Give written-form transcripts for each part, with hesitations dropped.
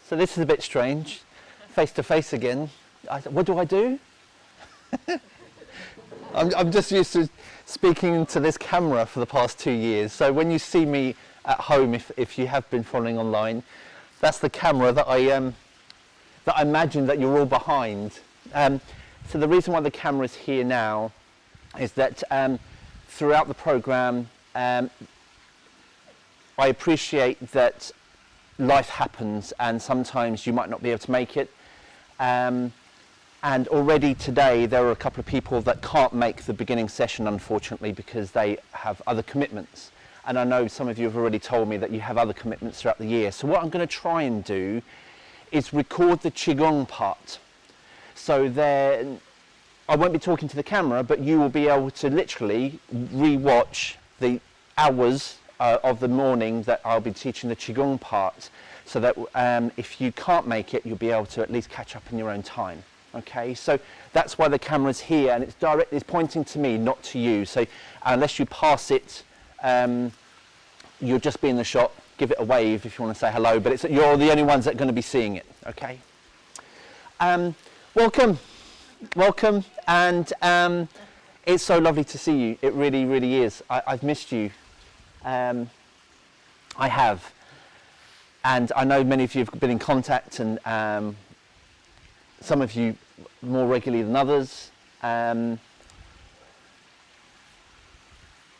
So this is a bit strange, face to face again. What do I do? I'm just used to speaking to this camera for the past 2 years. So when you see me at home, if you have been following online, that's the camera that I imagine that you're all behind. So the reason why the camera is here now is that throughout the programme, I appreciate that life happens and sometimes you might not be able to make it. And already today there are a couple of people that can't make the beginning session, unfortunately, because they have other commitments. And I know some of you have already told me that you have other commitments throughout the year. So what I'm going to try and do is record the Qigong part. So then I won't be talking to the camera, but you will be able to literally re-watch the hours of the morning that I'll be teaching the Qigong part, so that if you can't make it, you'll be able to at least catch up in your own time. Okay, so that's why the camera's here, and it's pointing to me, not to you. So unless you pass it, you'll just be in the shot. Give it a wave if you want to say hello, but you're the only ones that are going to be seeing it. Okay. Welcome, and it's so lovely to see you. It really, really is. I've missed you. I have, and I know many of you have been in contact, and some of you more regularly than others.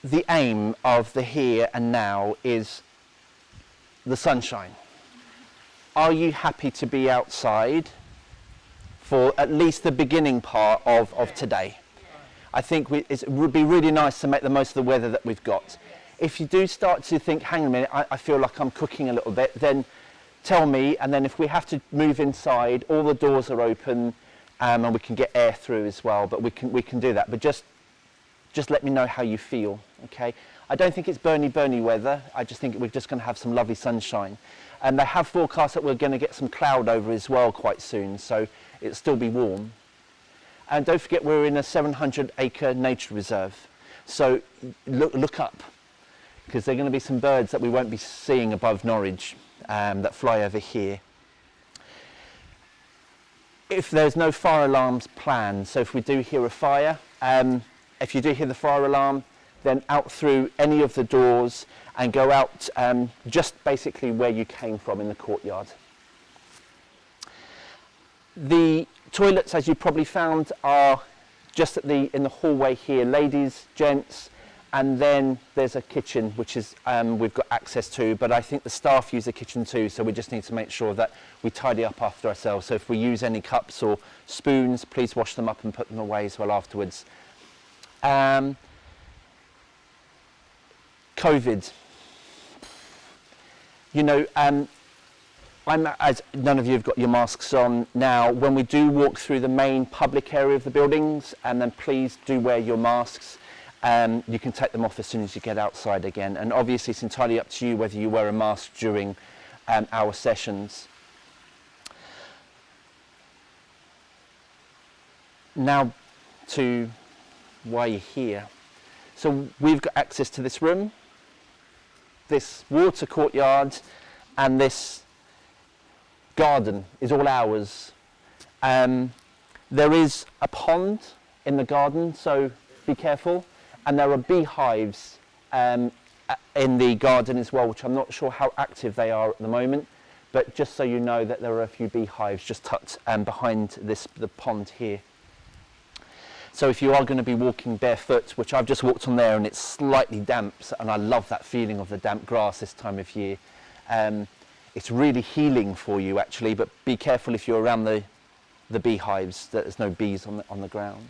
The aim of the here and now is the sunshine. Are you happy to be outside for at least the beginning part of today? I think it would be really nice to make the most of the weather that we've got. If you do start to think, hang on a minute, I feel like I'm cooking a little bit, then tell me, and then if we have to move inside, all the doors are open, and we can get air through as well, but we can do that. But just let me know how you feel, okay? I don't think it's burny weather. I just think we're just going to have some lovely sunshine. And they have forecast that we're going to get some cloud over as well quite soon, so it'll still be warm. And don't forget, we're in a 700-acre nature reserve, so look up, because there are going to be some birds that we won't be seeing above Norwich that fly over here. If there's no fire alarms planned, so if we do hear a fire, if you do hear the fire alarm, then out through any of the doors and go out just basically where you came from in the courtyard. The toilets, as you probably found, are just in the hallway here, ladies, gents, and then there's a kitchen which is we've got access to, but I think the staff use the kitchen too, so we just need to make sure that we tidy up after ourselves. So if we use any cups or spoons, please wash them up and put them away as well afterwards. COVID. You know, as none of you have got your masks on now, when we do walk through the main public area of the buildings, and then please do wear your masks. You can take them off as soon as you get outside again. And obviously it's entirely up to you whether you wear a mask during our sessions. Now to why you're here. So we've got access to this room, this water courtyard, and this garden is all ours. There is a pond in the garden, so be careful. And there are beehives in the garden as well, which I'm not sure how active they are at the moment, but just so you know that there are a few beehives just tucked behind the pond here. So if you are going to be walking barefoot, which I've just walked on there and it's slightly damp, and I love that feeling of the damp grass this time of year. It's really healing for you actually, but be careful if you're around the beehives that there's no bees on the ground.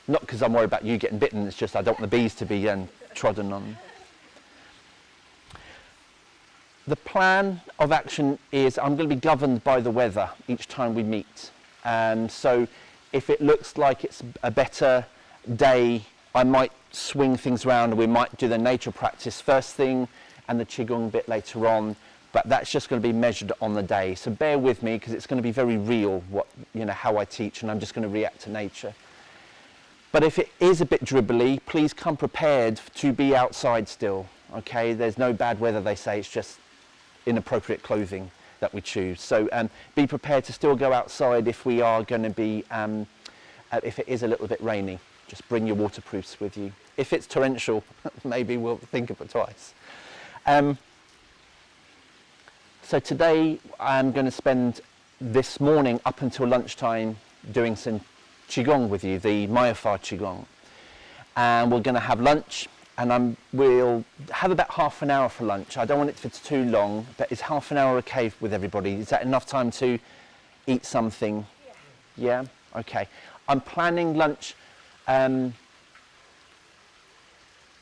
Not because I'm worried about you getting bitten, it's just I don't want the bees to be trodden on. The plan of action is I'm going to be governed by the weather each time we meet. So if it looks like it's a better day, I might swing things around and we might do the nature practice first thing and the Qigong bit later on. but that's just going to be measured on the day. So bear with me, because it's going to be very real, how I teach, and I'm just going to react to nature. But if it is a bit dribbly, please come prepared to be outside still, okay? There's no bad weather, they say, it's just inappropriate clothing that we choose. So be prepared to still go outside if we are going to be, if it is a little bit rainy. Just bring your waterproofs with you. If it's torrential, maybe we'll think of it twice. So today I'm going to spend this morning up until lunchtime doing some Qigong with you, the Mayapha Qigong. And we're going to have lunch, and we'll have about half an hour for lunch. I don't want it to be too long, but is half an hour okay with everybody? Is that enough time to eat something? Yeah? Okay. I'm planning lunch around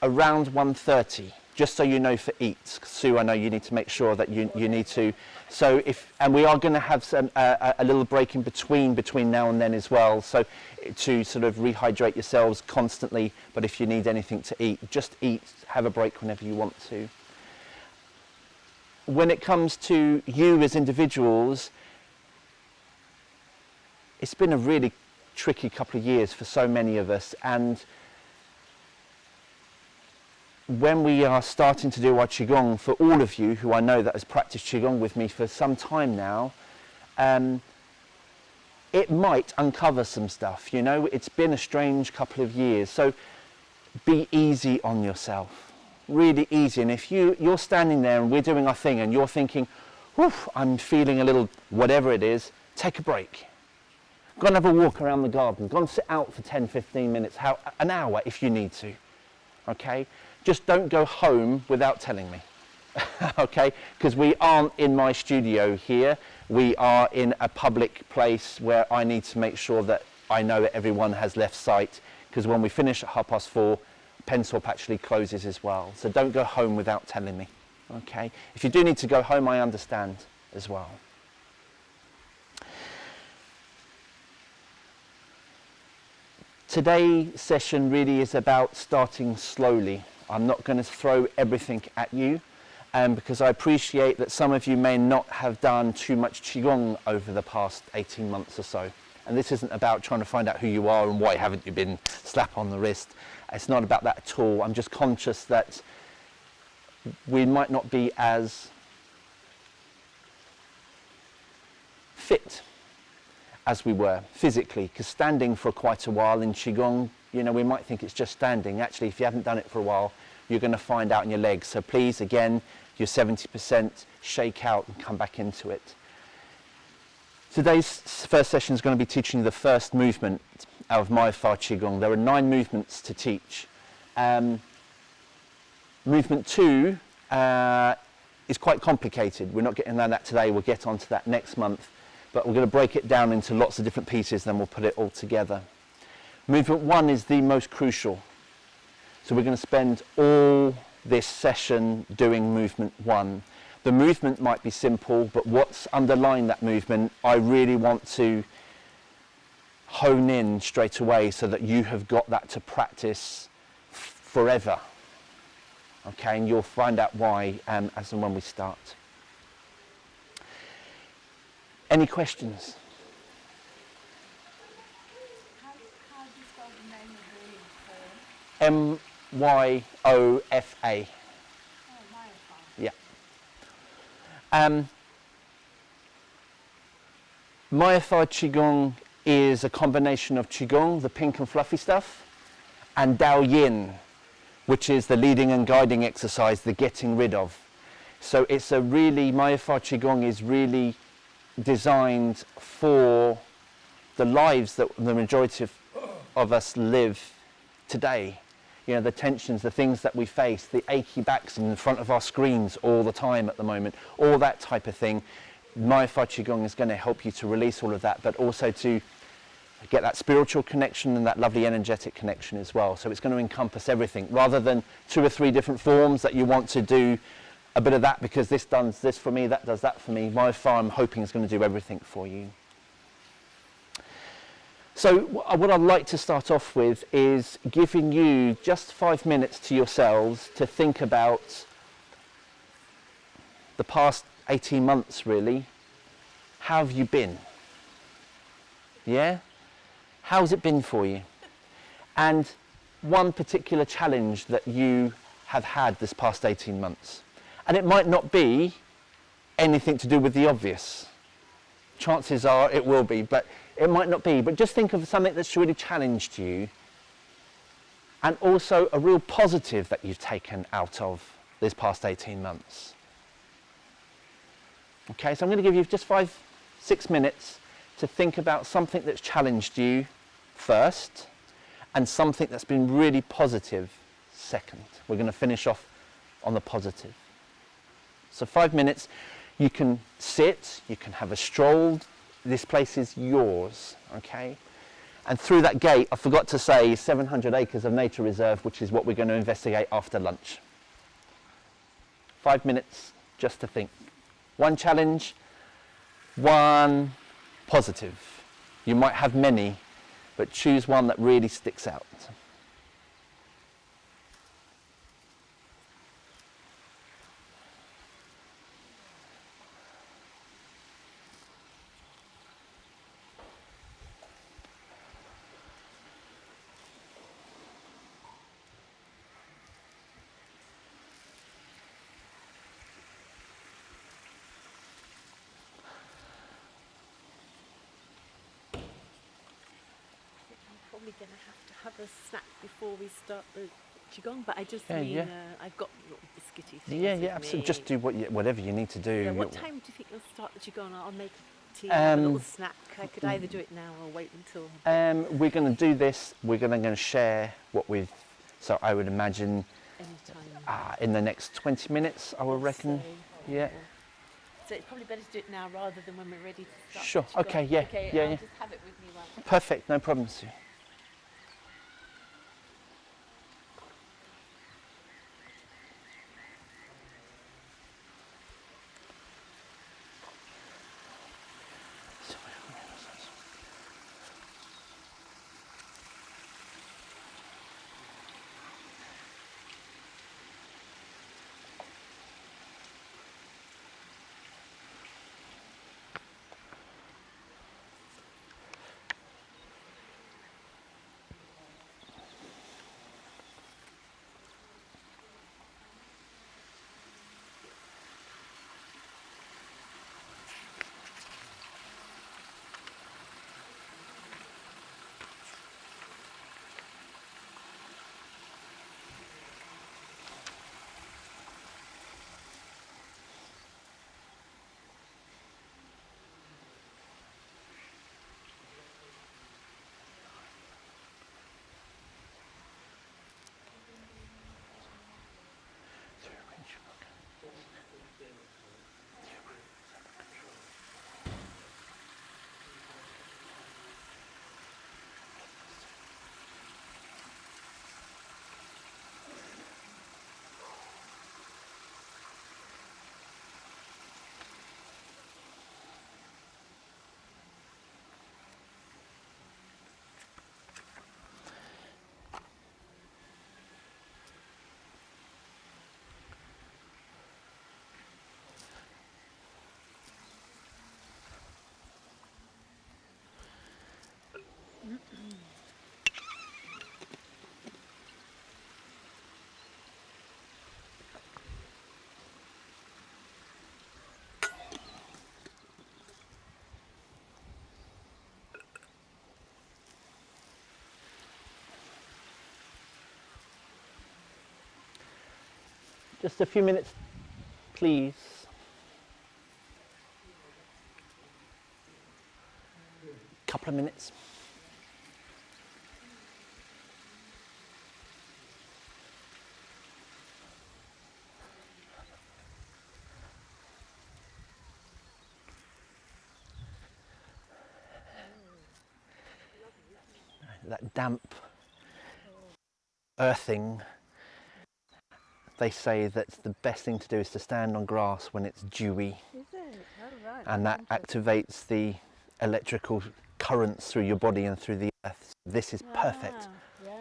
1:30, just so you know for eats. Sue, I know you need to make sure that you need to. So and we are going to have some a little break in between now and then as well, so to sort of rehydrate yourselves constantly. But if you need anything to eat, just eat, have a break whenever you want to. When it comes to you as individuals, it's been a really tricky couple of years for so many of us, and when we are starting to do our Qigong, for all of you who I know that has practiced Qigong with me for some time now, it might uncover some stuff, it's been a strange couple of years, so be easy on yourself, really easy. And if you're standing there and we're doing our thing and you're thinking, woof, I'm feeling a little whatever it is, take a break. Go and have a walk around the garden, go and sit out for 10-15 minutes, an hour if you need to, okay? Just don't go home without telling me, okay? Because we aren't in my studio here. We are in a public place where I need to make sure that I know that everyone has left site, because when we finish at 4:30, Penswap actually closes as well. So don't go home without telling me, okay? If you do need to go home, I understand as well. Today's session really is about starting slowly. I'm not going to throw everything at you, because I appreciate that some of you may not have done too much Qigong over the past 18 months or so. And this isn't about trying to find out who you are and why haven't you been slapped on the wrist. It's not about that at all. I'm just conscious that we might not be as fit as we were physically, because standing for quite a while in Qigong, we might think it's just standing. Actually, if you haven't done it for a while, you're going to find out in your legs. So please, again, you're 70%, shake out and come back into it. Today's first session is going to be teaching you the first movement of Mayapha Qigong. There are 9 movements to teach. Movement 2 is quite complicated. We're not getting on that today. We'll get onto that next month. But we're going to break it down into lots of different pieces, then we'll put it all together. Movement 1 is the most crucial. So we're going to spend all this session doing movement 1. The movement might be simple, but what's underlying that movement, I really want to hone in straight away so that you have got that to practice forever. Okay, and you'll find out why as and when we start. Any questions? How do you spell the name of the form? Myofa. Oh, Mayapha. Yeah. Mayapha Qigong is a combination of Qigong, the pink and fluffy stuff, and Dao Yin, which is the leading and guiding exercise, the getting rid of. So it's Mayapha Qigong is really designed for the lives that the majority of us live today. The tensions, the things that we face, the achy backs in front of our screens all the time at the moment, all that type of thing. Mayapha Qigong is going to help you to release all of that, but also to get that spiritual connection and that lovely energetic connection as well. So it's going to encompass everything, rather than 2 or 3 different forms that you want to do a bit of that because this does this for me, that does that for me. Mayapha, I'm hoping, is going to do everything for you. So what I'd like to start off with is giving you just 5 minutes to yourselves to think about the past 18 months really, how have you been? Yeah? How's it been for you? And one particular challenge that you have had this past 18 months. And it might not be anything to do with the obvious. Chances are it will be, but it might not be. But just think of something that's really challenged you, and also a real positive that you've taken out of this past 18 months. Okay, so I'm going to give you just 5-6 minutes to think about something that's challenged you first, and something that's been really positive second. We're going to finish off on the positive. So 5 minutes, you can sit, you can have a stroll. This place is yours, okay? And through that gate, I forgot to say, 700 acres of nature reserve, which is what we're going to investigate after lunch. 5 minutes just to think. One challenge, one positive. You might have many, but choose one that really sticks out. Probably going to have a snack before we start the qigong, but I just Yeah, mean yeah. I've got little biscuity things. Yeah, with yeah, absolutely. me. Just do whatever you need to do. So what time do you think you'll start the qigong? I'll make tea, Um, have a little snack. I could either do it now or wait until. We're going to do this. We're going to share what we've. So I would imagine Anytime. in the next 20 minutes, I would reckon. So, Yeah. So it's probably better to do it now rather than when we're ready to start. Sure. the qigong. Okay. Yeah. Okay. Yeah. I'll Yeah. just have it with me while. Perfect. No problem, Sue. Just a few minutes, please. Couple of minutes. That damp earthing, they say that the best thing to do is to stand on grass when it's dewy, Is it? Oh, right. and that activates the electrical currents through your body and through the earth. This is perfect. Ah, yeah.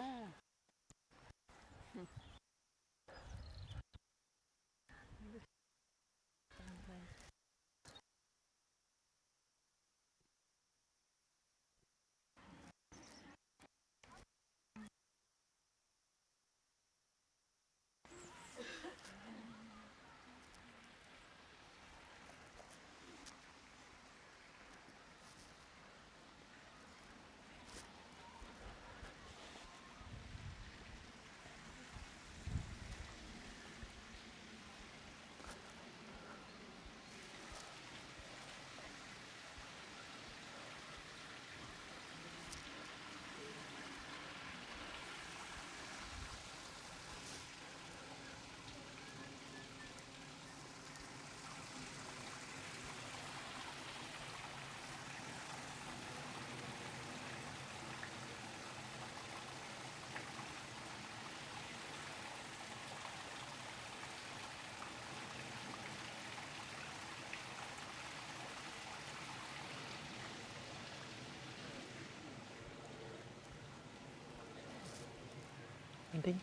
Indeed.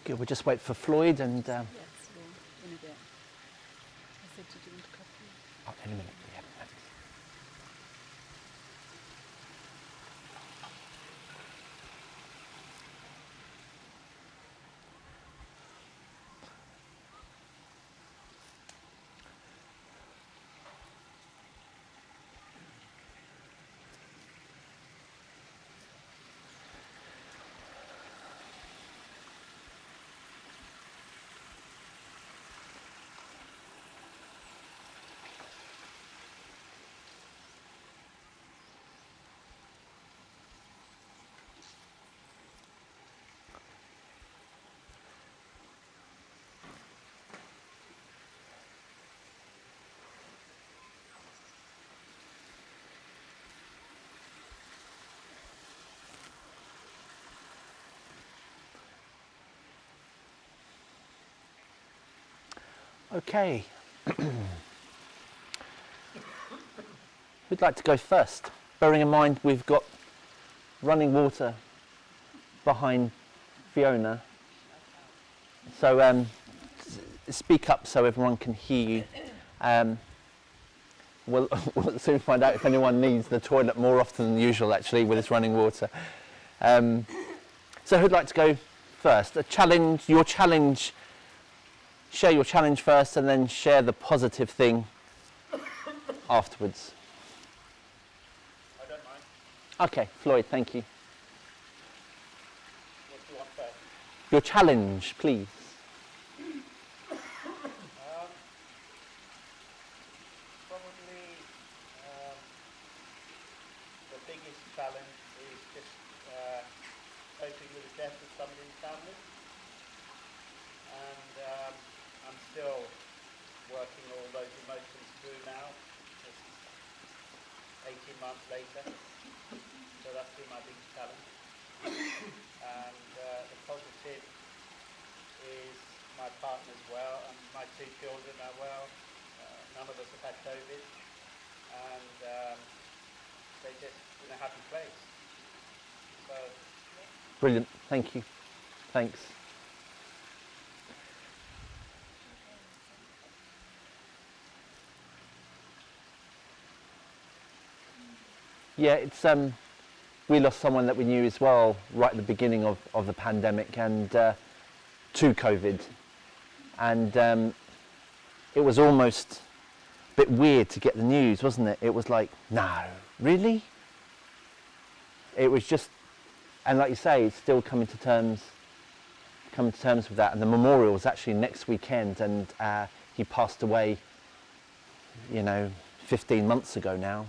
Good, we'll just wait for Floyd and... Yes, well, in a bit. I said, did you want a coffee? Oh, in a minute, yeah. Thanks. Okay. Who'd like to go first? Bearing in mind we've got running water behind Fiona. So speak up so everyone can hear you. We'll soon find out if anyone needs the toilet more often than usual actually with this running water. So who'd like to go first? A challenge, your challenge. Share your challenge first and then share the positive thing afterwards. I don't mind. Okay, Floyd, thank you. What do you want first? Your challenge, please. Probably the biggest challenge is just coping with the death of somebody in the family. And I'm still working all those emotions through now, just 18 months later. So that's been my biggest challenge. And the positive is my partner's well, and my two children are well. None of us have had COVID, and they're just in a happy place. So, Brilliant, thank you. Thanks. Yeah, it's we lost someone that we knew as well right at the beginning of the pandemic and to COVID, and it was almost a bit weird to get the news, wasn't it? It was like, no, really? It was just, and like you say, it's still coming to terms with that. And the memorial was actually next weekend, and he passed away, 15 months ago now.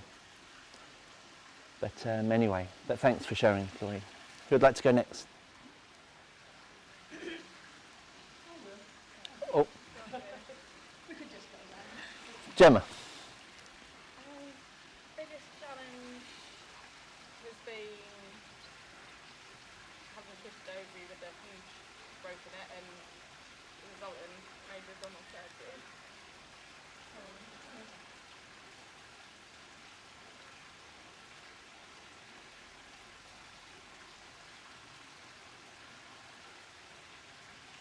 But anyway, but thanks for sharing, Floyd. Who would like to go next? Oh, Gemma. Biggest challenge has been having a kid ovary with a huge growth in it and resulting major abdominal surgery.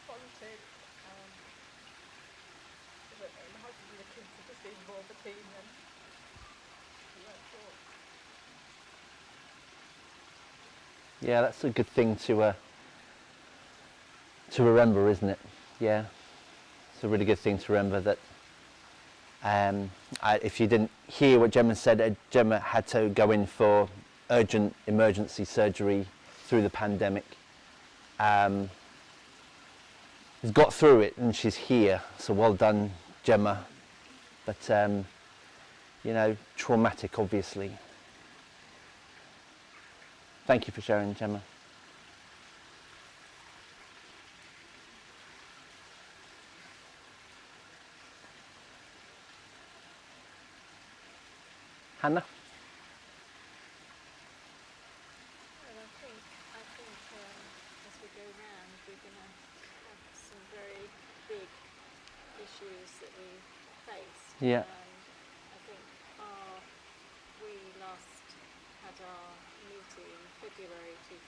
Positive, I don't know, hopefully the kids are just being more of a team than we were before. Yeah, that's a good thing to remember, isn't it? Yeah, it's a really good thing to remember that. If you didn't hear what Gemma said, Gemma had to go in for urgent emergency surgery through the pandemic. She's got through it and she's here, so well done, Gemma. But traumatic, obviously. Thank you for sharing, Gemma. Hannah? Well, I think as we go round, we're going to have some very big issues that we faced. Yeah. I think we last had our meeting in February 2020,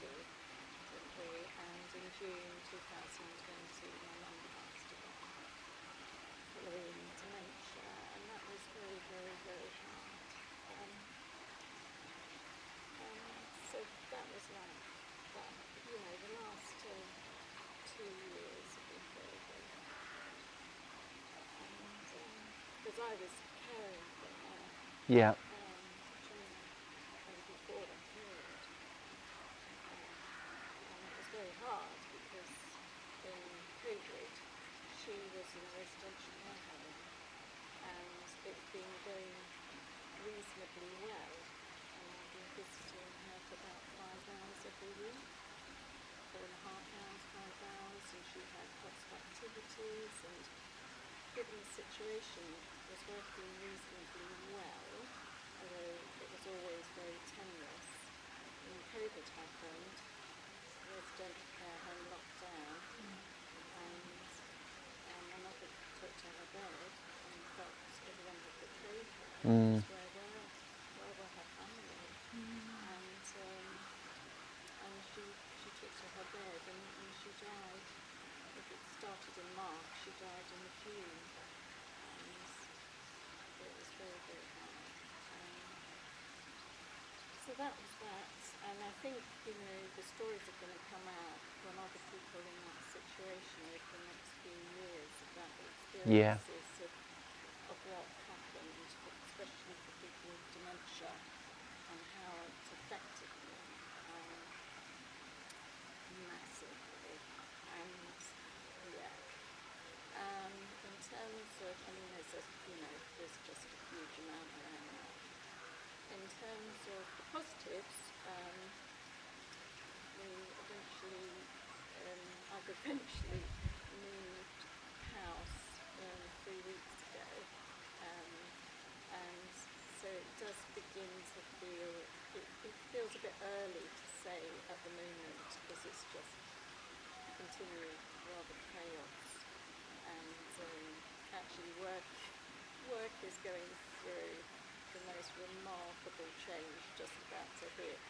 didn't we? And in June 2020, my mum passed away following dementia, and that was very, very, very hard. So that was like that. You know, the last 2 years have been very, very hard. And because I was caring for her Yeah. during and before the period, and it was very hard because in COVID she was in a residential care home and it's been going reasonably well, and I've been visiting her for about 5 hours every week, 4.5 hours, 5 hours, and she had lots of activities, and given the situation was working reasonably well, although it was always very tenuous. When COVID happened, the residential care home locked down, and my mother took to her bed and felt everyone had betrayed her. Mm. Where were her family? And she took to her bed and she died. If it started in March, she died in June, and it was very, very hard. So that was that, and I think, you know, the stories are going to come out when other people in that situation over the next few years about the Yeah. experiences of what happened, especially for people with dementia, and how it's affected them massively. And yeah, in terms of, I mean, there's just a huge amount around that. In terms of the positives, I've eventually moved house 3 weeks ago, and so it does begin to feel, it feels a bit early to say at the moment because it's just continuing rather chaos, and actually work is going through the most remarkable change just about to hit,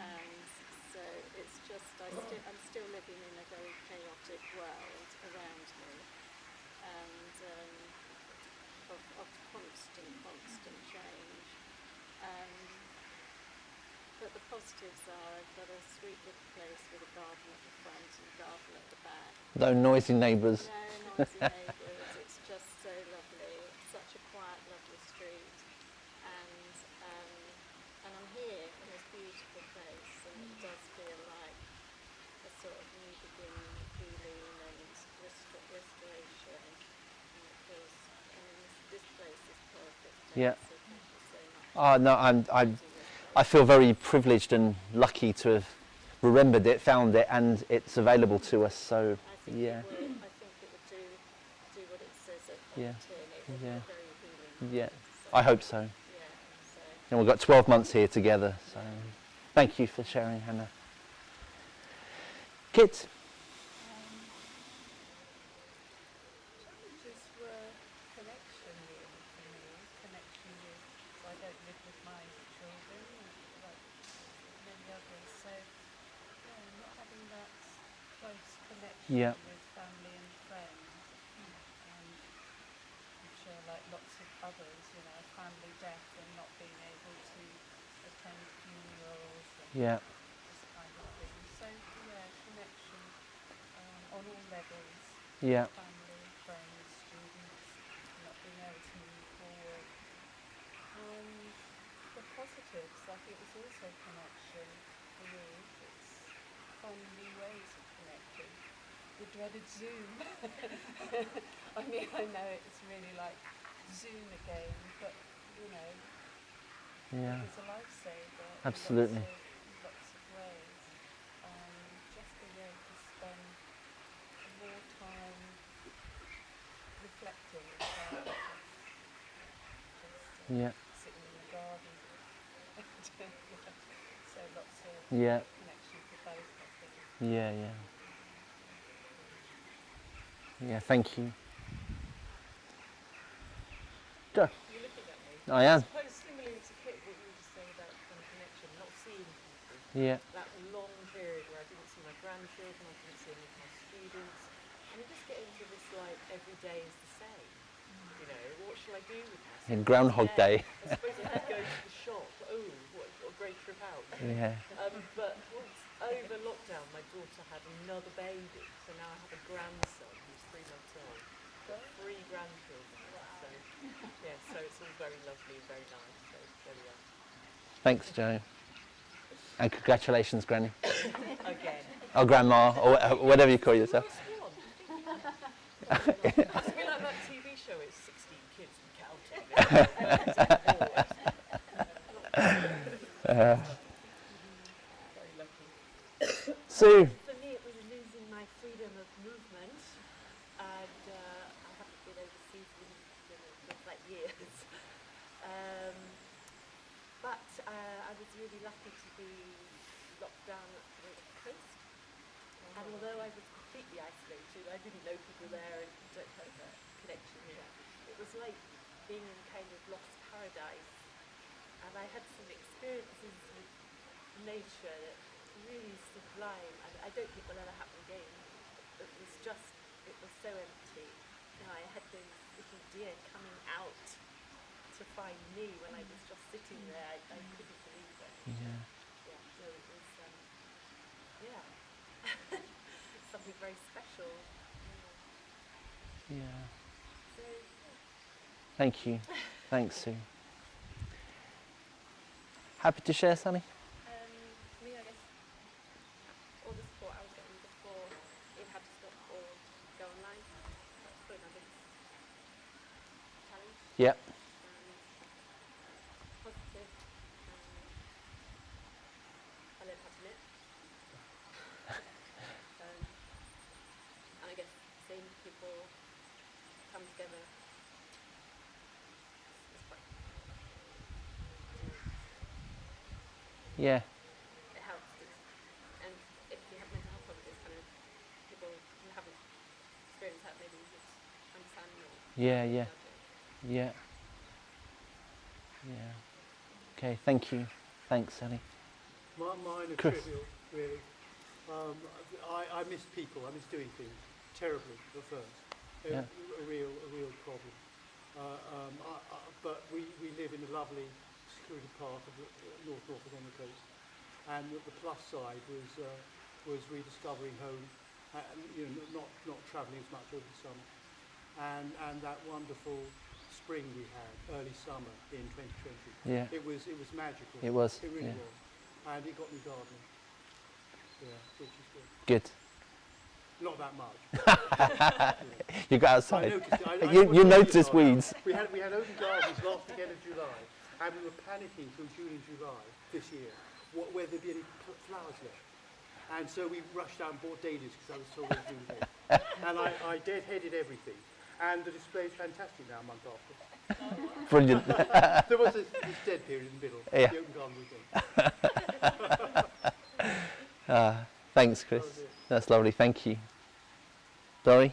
and so it's just I'm still living in a very chaotic world around me, and of constant change. But the positives are I've got a sweet little place with a garden at the front and a garden at the back. No noisy neighbours. No noisy neighbours. It's just so lovely. It's such a quiet, lovely street, and I'm here in this beautiful place, and it does feel like a sort of new beginning, healing, and restoration. And it feels, I mean, this place is perfect. Yeah. So thank you so much. Oh no, I feel very privileged and lucky to have remembered it, found it, and it's available to us. So yeah. I think it would do what it says on Yeah. the tin. It will be Yeah. a very healing. Yeah. So, I hope so. yeah. So And we've got 12 months here together. So thank you for sharing, Hannah. Kids. Challenges were connection really for me, connection with, so I don't live with my children like many others, so yeah, not having that close connection Yeah. with family and friends, and I'm sure like lots of others, you know, family death and not being able to attend funerals and Yeah. this kind of thing. So yeah, connection on all levels, Yeah. family, friends, students, not being able to move forward. And the positives, I think it's also connection for me. It's fun new ways of connecting. The dreaded Zoom. I mean, I know it's really like Zoom again, but you know, Yeah. it's a lifesaver Absolutely. in lots of ways. Just being able to spend more time reflecting as well, just Yeah. sitting in the garden. So lots of Yeah. connection for both, I think. Yeah. Yeah. Yeah. Thank you. Sure. You're looking at me. I am. I suppose similarly to Kit, what you were just saying about kind of connection, not seeing people. Yeah. That long period where I didn't see my grandchildren, I didn't see any of my students, and you just get into this like every day is the same. You know, what shall I do with myself? In Groundhog Day. I suppose I could go to the shop. Oh, what a great trip out. Yeah. But once over lockdown, my daughter had another baby, so now I have a grandson who's 3 months old. Got 3 grandchildren. So yeah, so it's all very lovely and very nice. So there we are. Thanks, Joe. And congratulations, Granny. Again. Or Grandma, or whatever you call yourself. Nice one. It's a bit like that TV show. It's 16 kids and counting. Very lucky. Sue. For me, it was losing my freedom of movement, and I haven't been overseas in feels like years. But I was really lucky to be locked down at the coast, and although I was completely isolated, I didn't know people there and don't have a connection here. It was like being in kind of lost paradise, and I had some experiences with nature that really sublime, and I don't think will ever happen again. It was so empty. You know, I had those little deer coming out to find me when I was just sitting there. I couldn't believe it. Yeah. Yeah, so it was, something very special. Yeah. So, Thank you. Thanks, Sue. Happy to share, Sunny? me, I guess, all the support I was getting before it had to stop or go online. That's probably my biggest challenge. Yep. Positive. I learned how to knit. And I guess seeing people come together is quite, Yeah. it helps. And if you have mental health problems, it's kind of people who haven't experienced that maybe would understand more. Yeah, yeah. Judge it. Yeah. Yeah. Okay, thank you. Thanks, Sunny. Mine are Chris. trivial, really. I miss people. I miss doing things terribly at first. Yeah. A real problem. But we live in a lovely, secluded part of the Norfolk on the coast, and the plus side was rediscovering home, and not travelling as much over the summer, and that wonderful spring we had, early summer in 2020. Yeah. It was magical. It was, It really yeah. was. And it got me gardening. Yeah, which is good. Good. Not that much. You got I outside. noticed. You noticed weeds. We had open gardens last weekend of July, and we were panicking through June and July this year, whether there'd be any flowers left. And so we rushed out and bought dahlias because I was told they were doing it. And I deadheaded everything. And the display is fantastic now, a month after. Brilliant. There was this dead period in the middle. Yeah. The open garden weekend. Thanks, Chris. That was it. That's lovely. Thank you. Dory?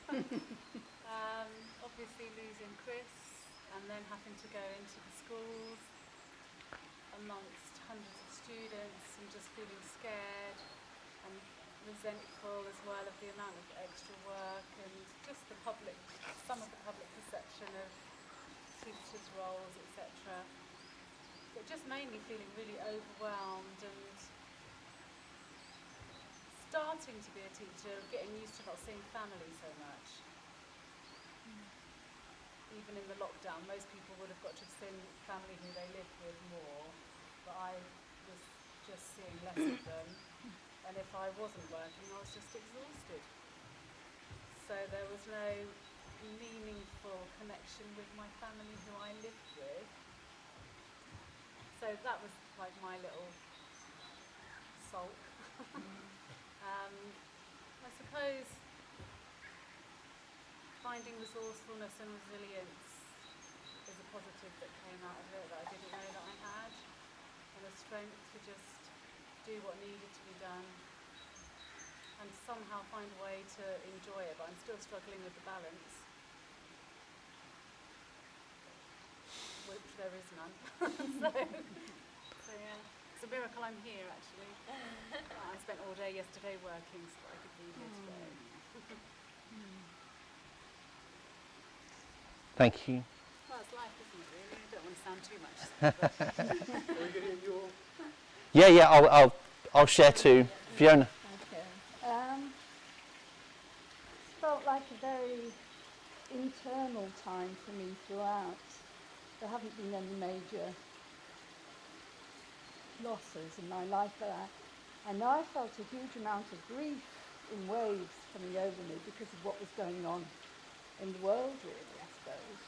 Obviously losing Chris and then having to go into the schools amongst hundreds of students and just feeling scared and resentful as well of the amount of extra work and just some of the public perception of teachers' roles, etc. But just mainly feeling really overwhelmed and starting to be a teacher, getting used to not seeing family so much. Even in the lockdown, most people would have got to have seen family who they lived with more, but I was just seeing less of them. And if I wasn't working, I was just exhausted. So there was no meaningful connection with my family who I lived with. So that was like my little sulk. I suppose finding resourcefulness and resilience is a positive that came out of it that I didn't know that I had, and a strength to just do what needed to be done and somehow find a way to enjoy it, but I'm still struggling with the balance. which there is none. so yeah, it's a miracle I'm here actually. I spent all day yesterday working so I could be here today. Thank you. Well, it's life, isn't it, really? I don't want to sound too much. Are we getting your... Yeah, I'll share too. Fiona. Okay. Felt like a very internal time for me throughout. There haven't been any major losses in my life, but I know I felt a huge amount of grief in waves coming over me because of what was going on in the world, really, I suppose.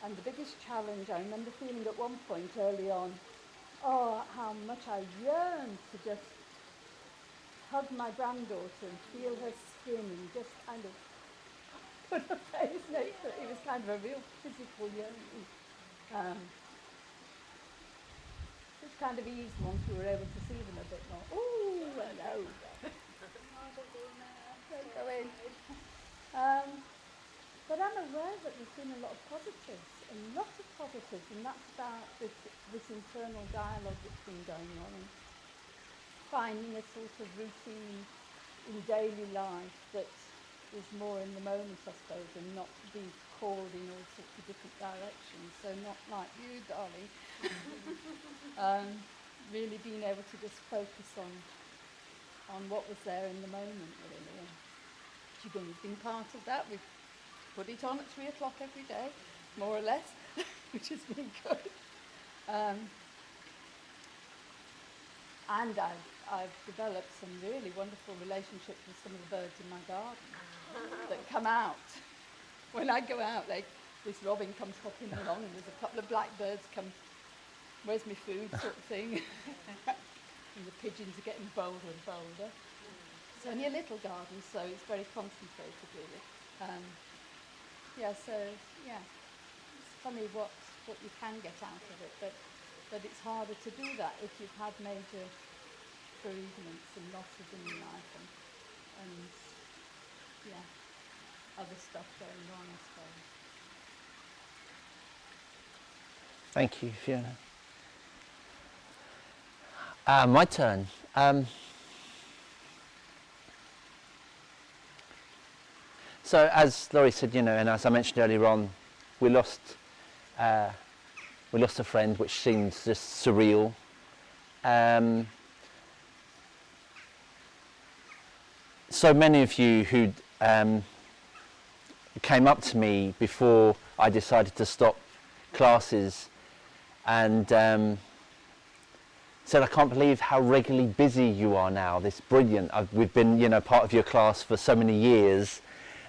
And the biggest challenge, I remember feeling at one point early on, how much I yearned to just hug my granddaughter and feel her skin and just kind of put a face next to it. It was kind of a real physical yearning. Which kind of eased once we were able to see them a bit more. Ooh, hello. Don't go in. But I'm aware that there's been a lot of positives, and that's about this internal dialogue that's been going on, and finding a sort of routine in daily life that is more in the moment, I suppose, and not to be called in all sorts of different directions. So not like you, darling. Really being able to just focus on what was there in the moment, really. And Qigon's been part of that. We've put it on at 3 o'clock every day, more or less, which has been good. And I've developed some really wonderful relationships with some of the birds in my garden that come out. When I go out, like this robin comes hopping along, and there's a couple of blackbirds come, where's my food sort of thing. And the pigeons are getting bolder and bolder. It's only a little garden, so it's very concentrated, really. It's funny what you can get out of it, but it's harder to do that if you've had major bereavements and losses in your life and other stuff going on, I suppose. Thank you, Fiona. My turn. So as Laurie said, and as I mentioned earlier on, we lost a friend, which seems just surreal. So many of you who came up to me before I decided to stop classes and said, I can't believe how regularly busy you are now. This brilliant. We've been, part of your class for so many years,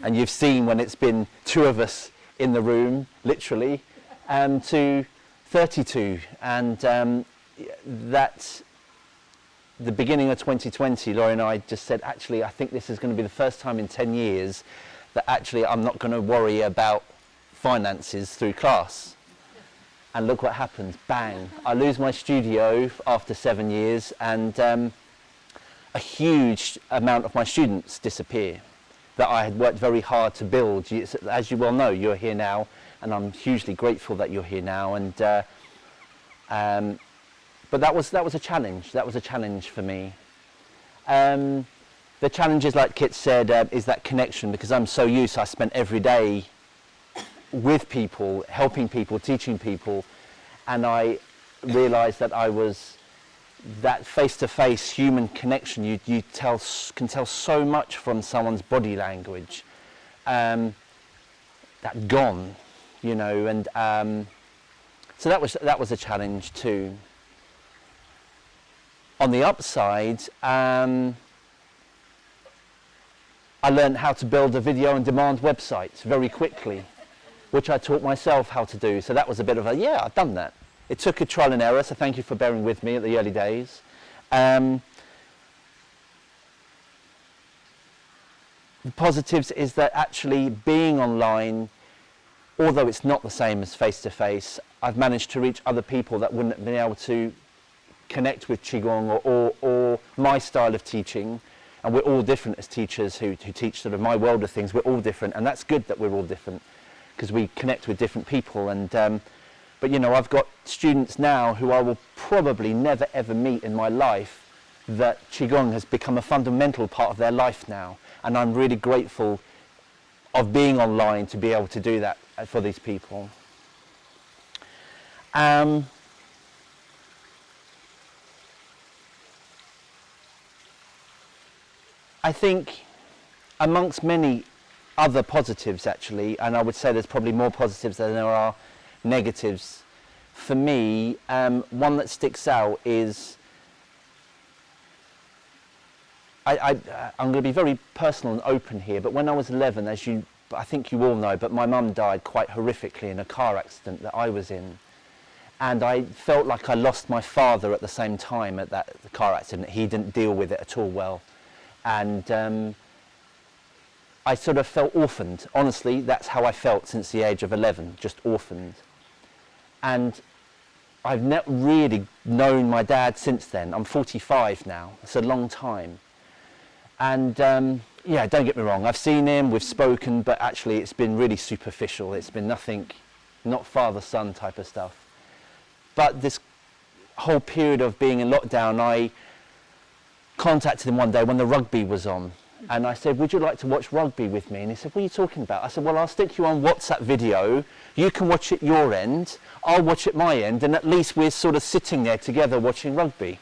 and you've seen when it's been 2 of us in the room, literally, to 32. And that's the beginning of 2020. Laurie and I just said, actually, I think this is going to be the first time in 10 years that actually I'm not going to worry about finances through class. And look what happens, bang. I lose my studio after 7 years, and a huge amount of my students disappear that I had worked very hard to build. As you well know, you're here now, and I'm hugely grateful that you're here now. And but that was a challenge. That was a challenge for me. The challenge is, like Kit said, is that connection, because I'm so used. I spent every day with people, helping people, teaching people, and I realised that I was that face-to-face human connection. You can tell so much from someone's body language. That gone, and so that was a challenge too. On the upside, I learned how to build a video on demand website very quickly, which I taught myself how to do. So that was a bit of I've done that. It took a trial and error, so thank you for bearing with me at the early days. The positives is that actually being online, although it's not the same as face-to-face, I've managed to reach other people that wouldn't have been able to connect with Qigong or my style of teaching. And we're all different as teachers who teach sort of my world of things. We're all different, and that's good that we're all different. because we connect with different people. And but you know, I've got students now who I will probably never ever meet in my life, that Qigong has become a fundamental part of their life now, and I'm really grateful of being online to be able to do that for these people. I think amongst many other positives actually, and I would say there's probably more positives than there are negatives, for me, one that sticks out is, I'm going to be very personal and open here, but when I was 11, as I think you all know, but my mum died quite horrifically in a car accident that I was in. And I felt like I lost my father at the same time at that car accident. He didn't deal with it at all well. And I sort of felt orphaned. Honestly, that's how I felt since the age of 11, just orphaned. And I've not really known my dad since then. I'm 45 now. It's a long time. And yeah, don't get me wrong, I've seen him, we've spoken, but actually it's been really superficial. It's been nothing, not father-son type of stuff. But this whole period of being in lockdown, I contacted him one day when the rugby was on. And I said, would you like to watch rugby with me? And he said, what are you talking about? I said, well, I'll stick you on WhatsApp video. You can watch it your end, I'll watch it my end, and at least we're sort of sitting there together watching rugby.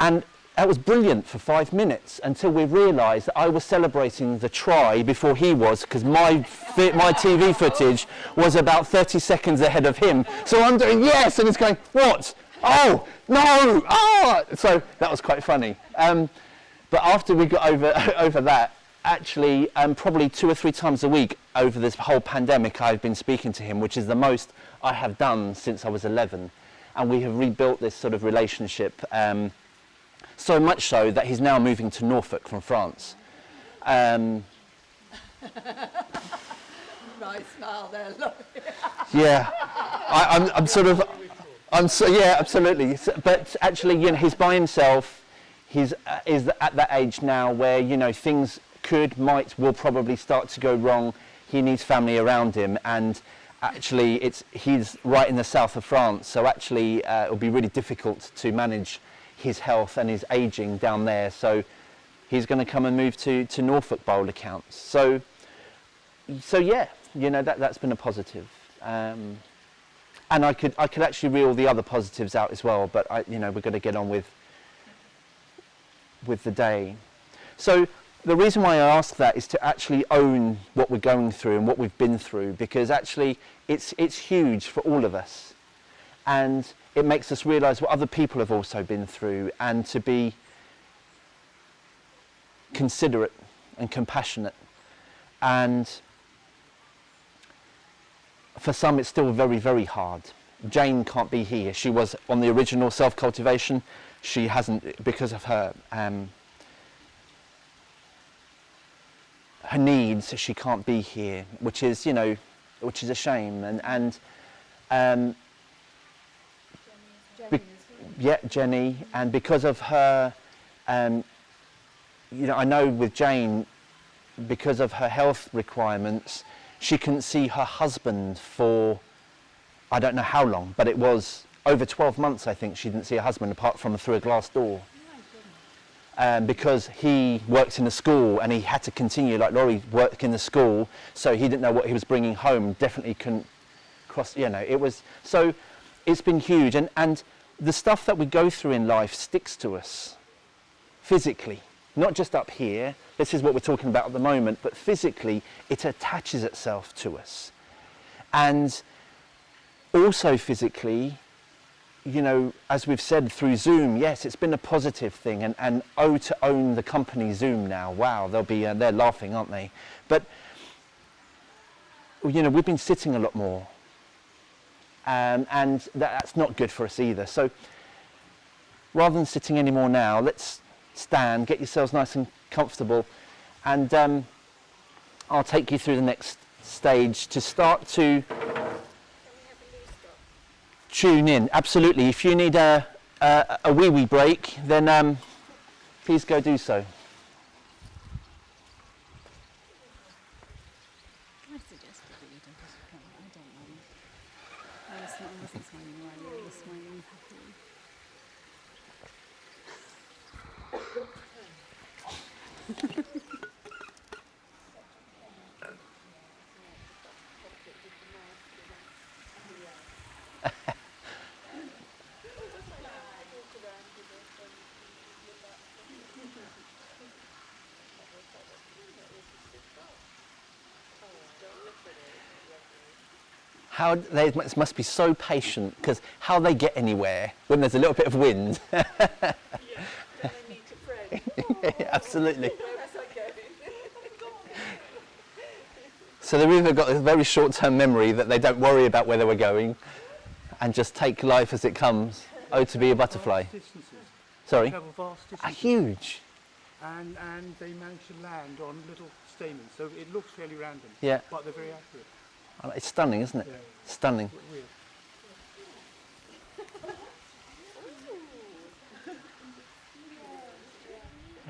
And that was brilliant for 5 minutes until we realised that I was celebrating the try before he was, because my TV footage was about 30 seconds ahead of him. So I'm doing yes, and he's going, what? Oh, no, ah! So that was quite funny. But after we got over that, actually probably 2 or 3 times a week over this whole pandemic I've been speaking to him, which is the most I have done since I was 11. And we have rebuilt this sort of relationship. So much so that he's now moving to Norfolk from France. Nice smile there, look. Yeah, yeah, absolutely. But actually, you know, he's by himself. He's is at that age now where, you know, things will probably start to go wrong. He needs family around him, and actually, he's right in the south of France. So actually, it'll be really difficult to manage his health and his aging down there, so he's going to come and move to Norfolk by all accounts. So yeah, you know, that's been a positive, and I could actually reel all the other positives out as well, but you know, we're going to get on with the day. So the reason why I ask that is to actually own what we're going through and what we've been through, because actually it's huge for all of us, and it makes us realise what other people have also been through, and to be considerate and compassionate. And for some it's still very, very hard. Jane can't be here. She was on the original self-cultivation. She hasn't, because of her needs, she can't be here, which is, you know, which is a shame. Yeah, Jenny, and because of her, you know, I know with Jane, because of her health requirements, she couldn't see her husband for, I don't know how long, but it was over 12 months, I think, she didn't see her husband apart from through a glass door. Because he worked in a school and he had to continue, like Laurie worked in the school, so he didn't know what he was bringing home, definitely couldn't cross, you know, it was, so it's been huge. And the stuff that we go through in life sticks to us physically, not just up here. This is what we're talking about at the moment, but physically it attaches itself to us. And also physically, you know, as we've said through Zoom, yes, it's been a positive thing, and to own the company Zoom now, wow, they're laughing, aren't they? But, you know, we've been sitting a lot more. And that's not good for us either. So rather than sitting anymore now, let's stand, get yourselves nice and comfortable, and I'll take you through the next stage to start to tune in. Absolutely. If you need a wee break, then please go do so. I suggest How they must be so patient, because how they get anywhere when there's a little bit of wind. Yeah, then I need to pray. Absolutely. Where was I going? So they've either got a very short-term memory that they don't worry about where they were going and just take life as it comes. Oh, to be a butterfly. Vast distances. Sorry? Travel vast distances. Huge. And they manage to land on little stamens, so it looks fairly random. Yeah. But they're very accurate. It's stunning, isn't it? Yeah. Stunning. Weird.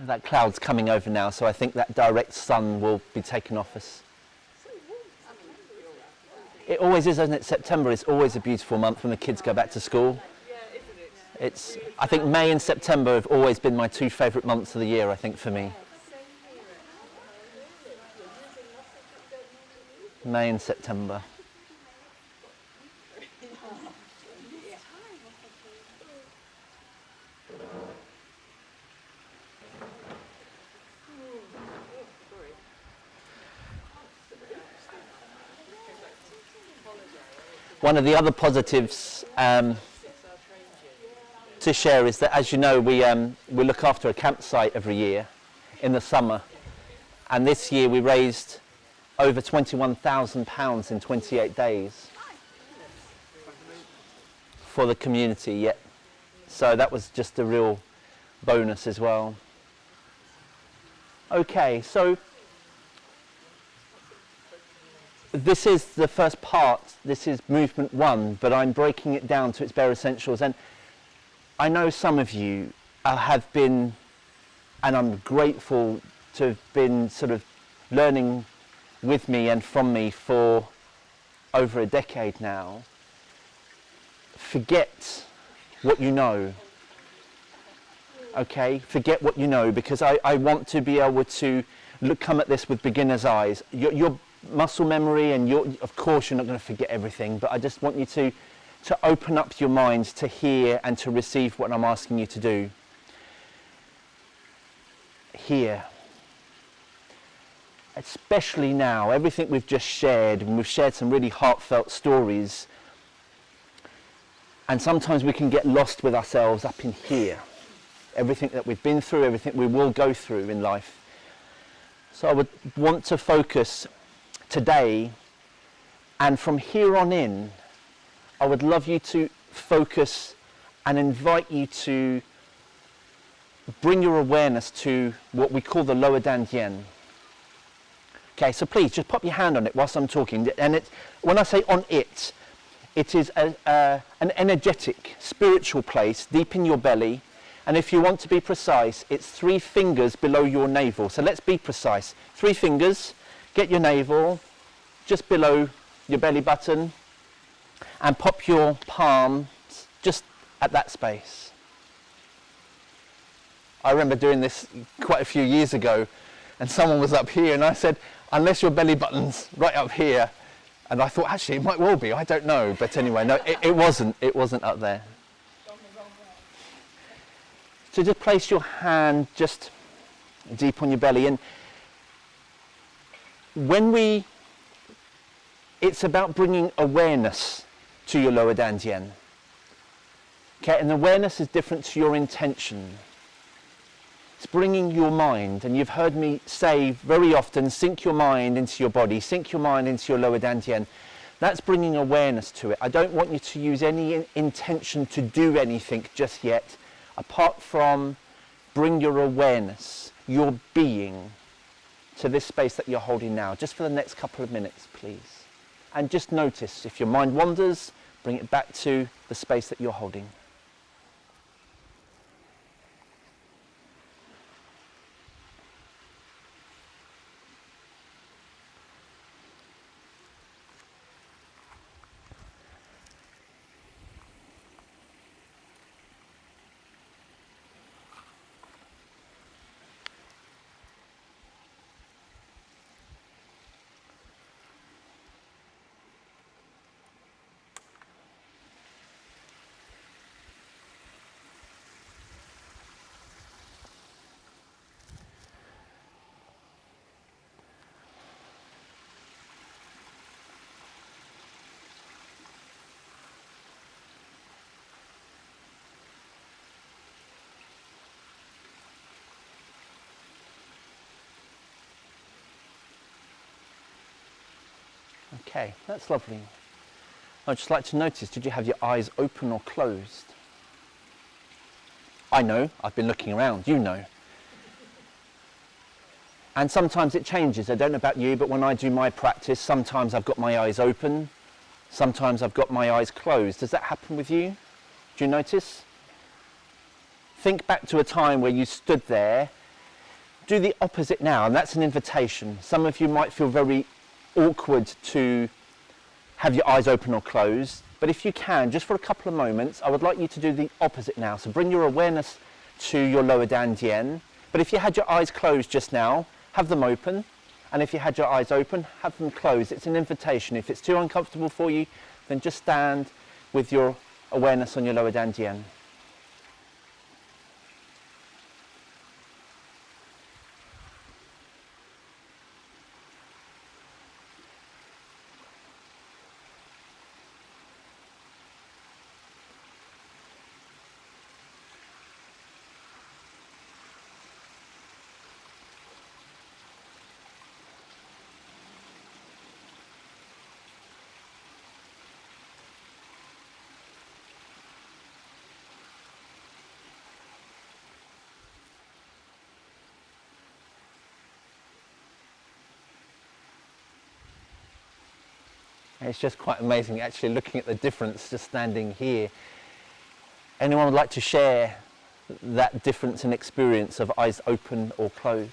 That cloud's coming over now, so I think that direct sun will be taken off us. It always is, isn't it? September is always a beautiful month when the kids go back to school. Yeah, isn't it? I think May and September have always been my two favourite months of the year, I think, for me. May and September. One of the other positives to share is that, as you know, we look after a campsite every year in the summer, and this year we raised over £21,000 in 28 days for the community. Yeah. So that was just a real bonus as well. Okay, so this is the first part. This is movement 1, but I'm breaking it down to its bare essentials. And I know some of you have been, and I'm grateful to have been sort of learning with me and from me for over a decade now. Forget what you know. Okay, forget what you know, because I want to be able to come at this with beginner's eyes. Your muscle memory, and of course you're not going to forget everything, but I just want you to open up your mind to hear and to receive what I'm asking you to do. Hear. Especially now, everything we've just shared, and we've shared some really heartfelt stories, and sometimes we can get lost with ourselves up in here. Everything that we've been through, everything we will go through in life. So I would want to focus today, and from here on in, I would love you to focus and invite you to bring your awareness to what we call the lower dantian. Okay, so please just pop your hand on it whilst I'm talking. And when I say on it, it is an energetic, spiritual place deep in your belly. And if you want to be precise, it's 3 fingers below your navel. So let's be precise. 3 fingers, get your navel just below your belly button, and pop your palms just at that space. I remember doing this quite a few years ago, and someone was up here, and I said, unless your belly button's right up here, and I thought, actually, it might well be, I don't know. But anyway, no, it wasn't up there. So just place your hand just deep on your belly, and it's about bringing awareness to your lower dantian. Okay, and awareness is different to your intention. It's bringing your mind, and you've heard me say very often, sink your mind into your body, sink your mind into your lower dantian. That's bringing awareness to it. I don't want you to use any intention to do anything just yet, apart from bring your awareness, your being, to this space that you're holding now, just for the next couple of minutes, please. And just notice, if your mind wanders, bring it back to the space that you're holding. Okay, that's lovely. I'd just like to notice, did you have your eyes open or closed? I know, I've been looking around, you know. And sometimes it changes. I don't know about you, but when I do my practice, sometimes I've got my eyes open, sometimes I've got my eyes closed. Does that happen with you? Do you notice? Think back to a time where you stood there. Do the opposite now, and that's an invitation. Some of you might feel very awkward to have your eyes open or closed, but if you can, just for a couple of moments, I would like you to do the opposite now. So bring your awareness to your lower dantian, but if you had your eyes closed just now, have them open, and if you had your eyes open, have them closed. It's an invitation. If it's too uncomfortable for you, then just stand with your awareness on your lower dantian. It's just quite amazing actually looking at the difference just standing here. Anyone would like to share that difference in experience of eyes open or closed?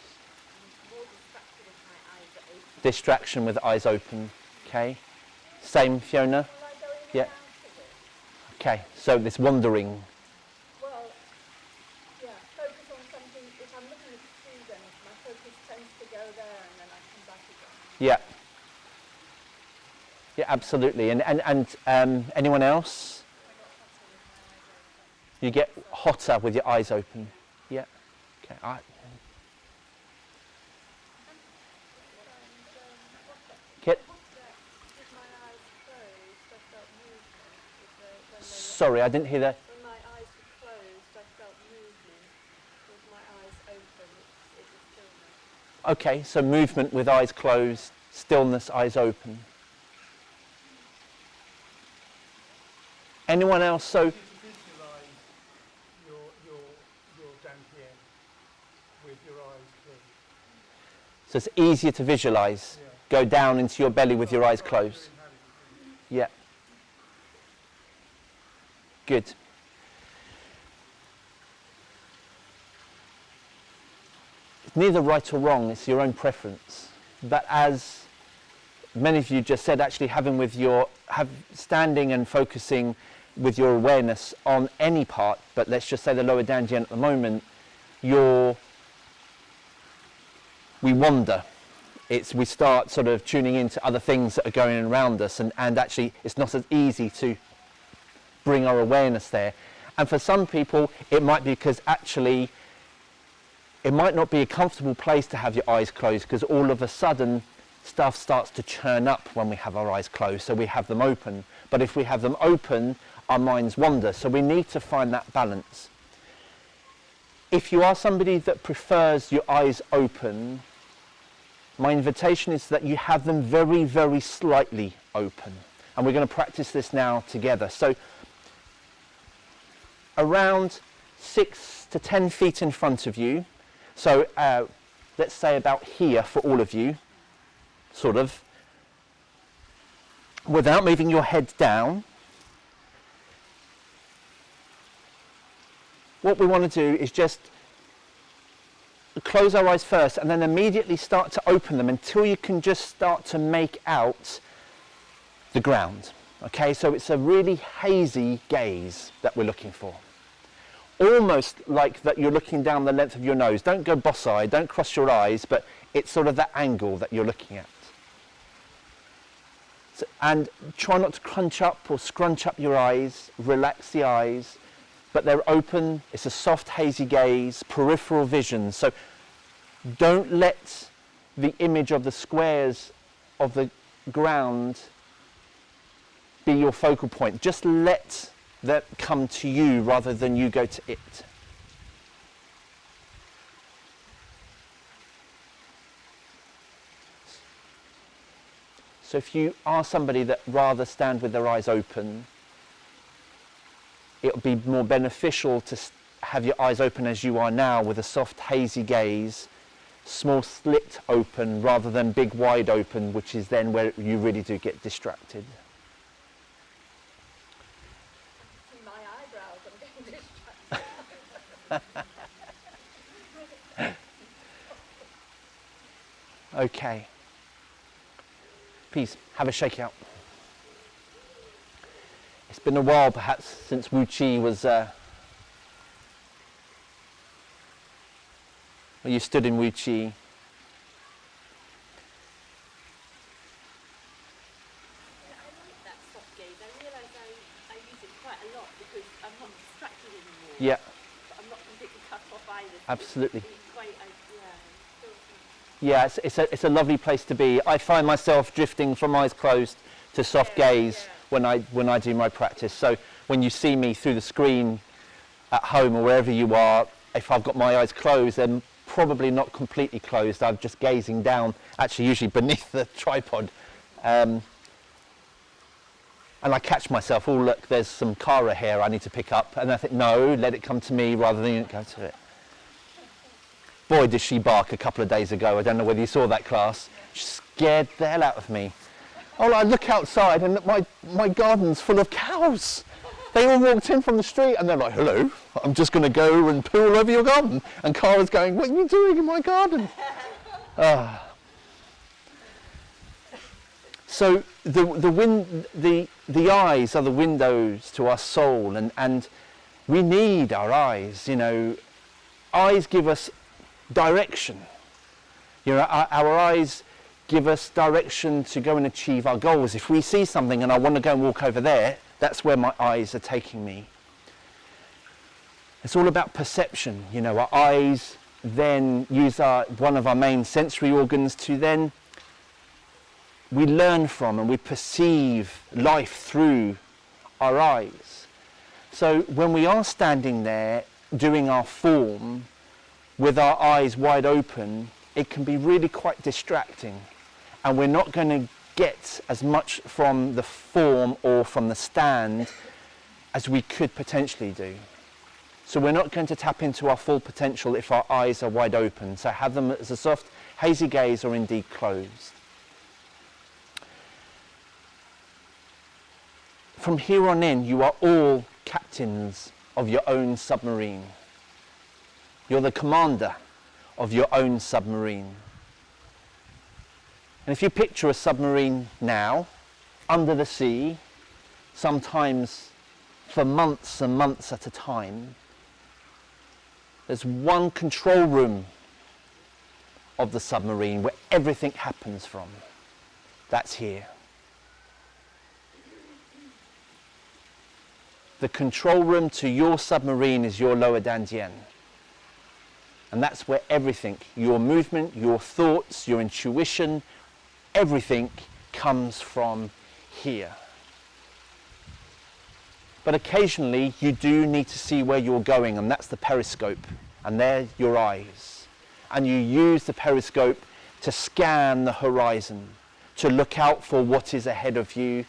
More distracted if my eyes are open. Distraction with eyes open, okay. Same, Fiona? Will I go in Yeah. and out of it? Okay, so this wandering. Well, yeah, focus on something. If I'm looking at a student, my focus tends to go there and then I come back again. Yeah. Yeah, absolutely. And anyone else? You get hotter with your eyes open. Yeah. Okay. Get. With my eyes closed, I felt movement. When Sorry, I didn't hear that. when my eyes were closed, I felt movement. With my eyes open, it was stillness. Okay, so movement with eyes closed, stillness, eyes open. Anyone else? So. Visualise your dantian with your eyes closed. So it's easier to visualize. Yeah. Go down into your belly with your eyes closed. Yeah. Good. It's neither right or wrong, it's your own preference. But as many of you just said, actually standing and focusing with your awareness on any part, but let's just say the lower dantian at the moment, we wander. We start sort of tuning into other things that are going around us, and actually it's not as easy to bring our awareness there. And for some people, it might be because actually it might not be a comfortable place to have your eyes closed, because all of a sudden stuff starts to churn up when we have our eyes closed, so we have them open. But if we have them open, our minds wander, so we need to find that balance. If you are somebody that prefers your eyes open, my invitation is that you have them very, very slightly open. And we're going to practice this now together. So around 6 to 10 feet in front of you. So let's say about here for all of you, sort of, without moving your head down. What we want to do is just close our eyes first and then immediately start to open them until you can just start to make out the ground. Okay, so it's a really hazy gaze that we're looking for. Almost like that you're looking down the length of your nose. Don't go boss-eyed, don't cross your eyes, but it's sort of that angle that you're looking at. So, and try not to crunch up or scrunch up your eyes, relax the eyes, but they're open. It's a soft, hazy gaze, peripheral vision. So don't let the image of the squares of the ground be your focal point. Just let that come to you rather than you go to it. So if you are somebody that rather stand with their eyes open, it would be more beneficial to have your eyes open as you are now, with a soft hazy gaze, small slit open rather than big wide open, which is then where you really do get distracted. See my eyebrows, I'm getting distracted. Okay. Please have a shakeout. It's been a while perhaps since Wu Chi was well, you stood in Wu Chi. That soft gaze. I realise I use it quite a lot because I'm not distracted anymore. Yeah, But I'm not completely cut off either. So absolutely. it's quite, still Yeah, it's a lovely place to be. I find myself drifting from eyes closed to soft gaze when I do my practice. So when you see me through the screen at home or wherever you are, if I've got my eyes closed, then probably not completely closed. I'm just gazing down, actually usually beneath the tripod. And I catch myself, oh look, there's some Cara here I need to pick up. And I think, no, let it come to me rather than go to it. Boy, did she bark a couple of days ago. I don't know whether you saw that class. She scared the hell out of me. Oh, I look outside and my garden's full of cows. They all walked in from the street and they're like, hello, I'm just going to go and poo all over your garden. And Cara's going, what are you doing in my garden? So the eyes are the windows to our soul, and we need our eyes. You know, eyes give us direction. You know, our eyes give us direction to go and achieve our goals. If we see something and I want to go and walk over there, that's where my eyes are taking me. It's all about perception. You know, our eyes then use one of our main sensory organs to then we learn from and we perceive life through our eyes. So when we are standing there doing our form with our eyes wide open, it can be really quite distracting, and we're not going to get as much from the form or from the stand as we could potentially do. So we're not going to tap into our full potential if our eyes are wide open. So have them as a soft, hazy gaze or indeed closed. From here on in, you are all captains of your own submarine. You're the commander of your own submarine. And if you picture a submarine now, under the sea, sometimes for months and months at a time, there's one control room of the submarine where everything happens from. That's here. The control room to your submarine is your lower dantian. And that's where everything, your movement, your thoughts, your intuition, everything comes from here. But occasionally you do need to see where you're going, and that's the periscope. And there your eyes. And you use the periscope to scan the horizon, to look out for what is ahead of you,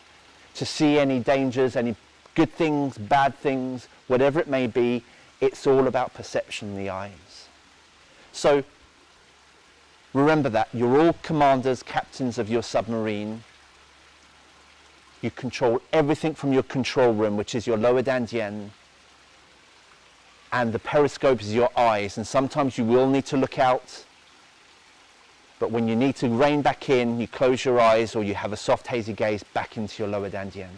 to see any dangers, any good things, bad things, whatever it may be. It's all about perception, the eyes. So remember that you're all commanders, captains of your submarine. You control everything from your control room, which is your lower dantian, and the periscope is your eyes. And sometimes you will need to look out, but when you need to rein back in, you close your eyes or you have a soft hazy gaze back into your lower dantian.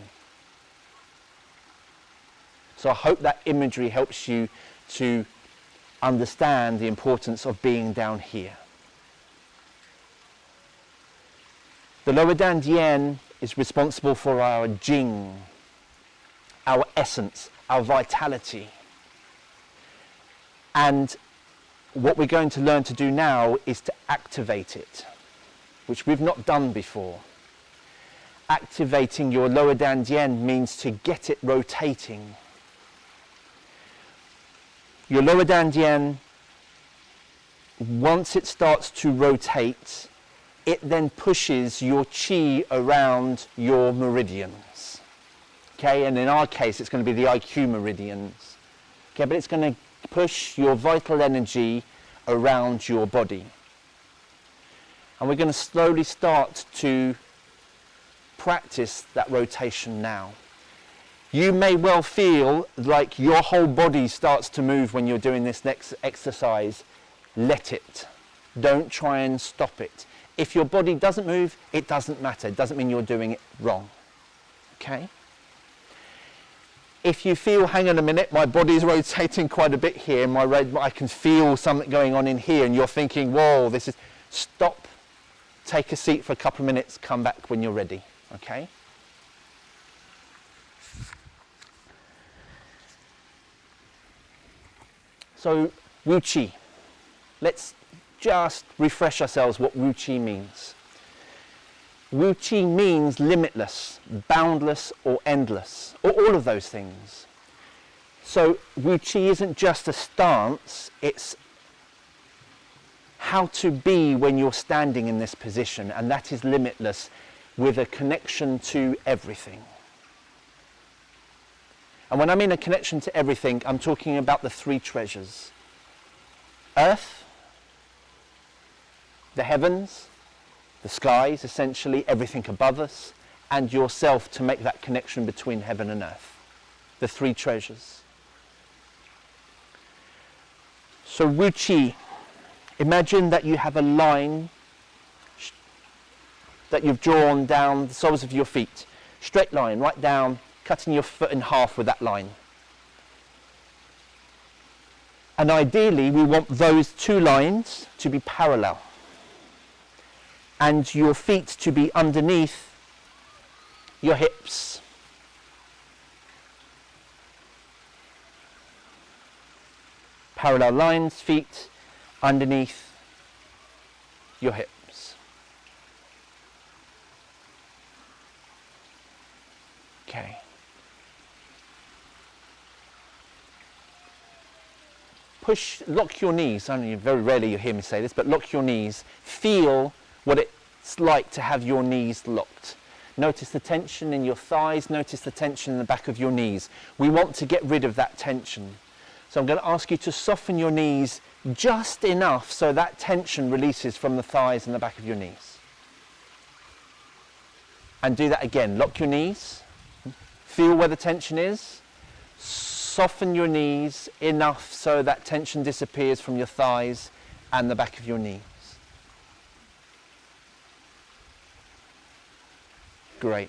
So I hope that imagery helps you to understand the importance of being down here. The lower dantian is responsible for our jing, our essence, our vitality. And what we're going to learn to do now is to activate it, which we've not done before. Activating your lower dantian means to get it rotating. Your lower dantian, once it starts to rotate, it then pushes your chi around your meridians. Okay, and in our case, it's going to be the IQ meridians. Okay, but it's going to push your vital energy around your body. And we're going to slowly start to practice that rotation now. You may well feel like your whole body starts to move when you're doing this next exercise. Let it. Don't try and stop it. If your body doesn't move, it doesn't matter. It doesn't mean you're doing it wrong. Okay? If you feel, hang on a minute, my body's rotating quite a bit here, I can feel something going on in here, and you're thinking, whoa, this is, stop, take a seat for a couple of minutes, come back when you're ready. Okay? So, Wu Qi. Let's just refresh ourselves what Wu Qi means. Wu Qi means limitless, boundless, or endless, or all of those things. So Wu Qi isn't just a stance, it's how to be when you're standing in this position, and that is limitless, with a connection to everything. And when I mean a connection to everything, I'm talking about the three treasures. Earth, the heavens, the skies, essentially, everything above us, and yourself, to make that connection between heaven and earth. The three treasures. So Wu Qi, imagine that you have a line that you've drawn down the soles of your feet. Straight line, right down, cutting your foot in half with that line. And ideally, we want those two lines to be parallel, and your feet to be underneath your hips. Parallel lines, feet underneath your hips. Okay. Lock your knees. Only very rarely you hear me say this, but lock your knees. Feel what it's like to have your knees locked. Notice the tension in your thighs, notice the tension in the back of your knees. We want to get rid of that tension. So I'm going to ask you to soften your knees just enough so that tension releases from the thighs and the back of your knees. And do that again. Lock your knees. Feel where the tension is. Soften your knees enough so that tension disappears from your thighs and the back of your knees. Great.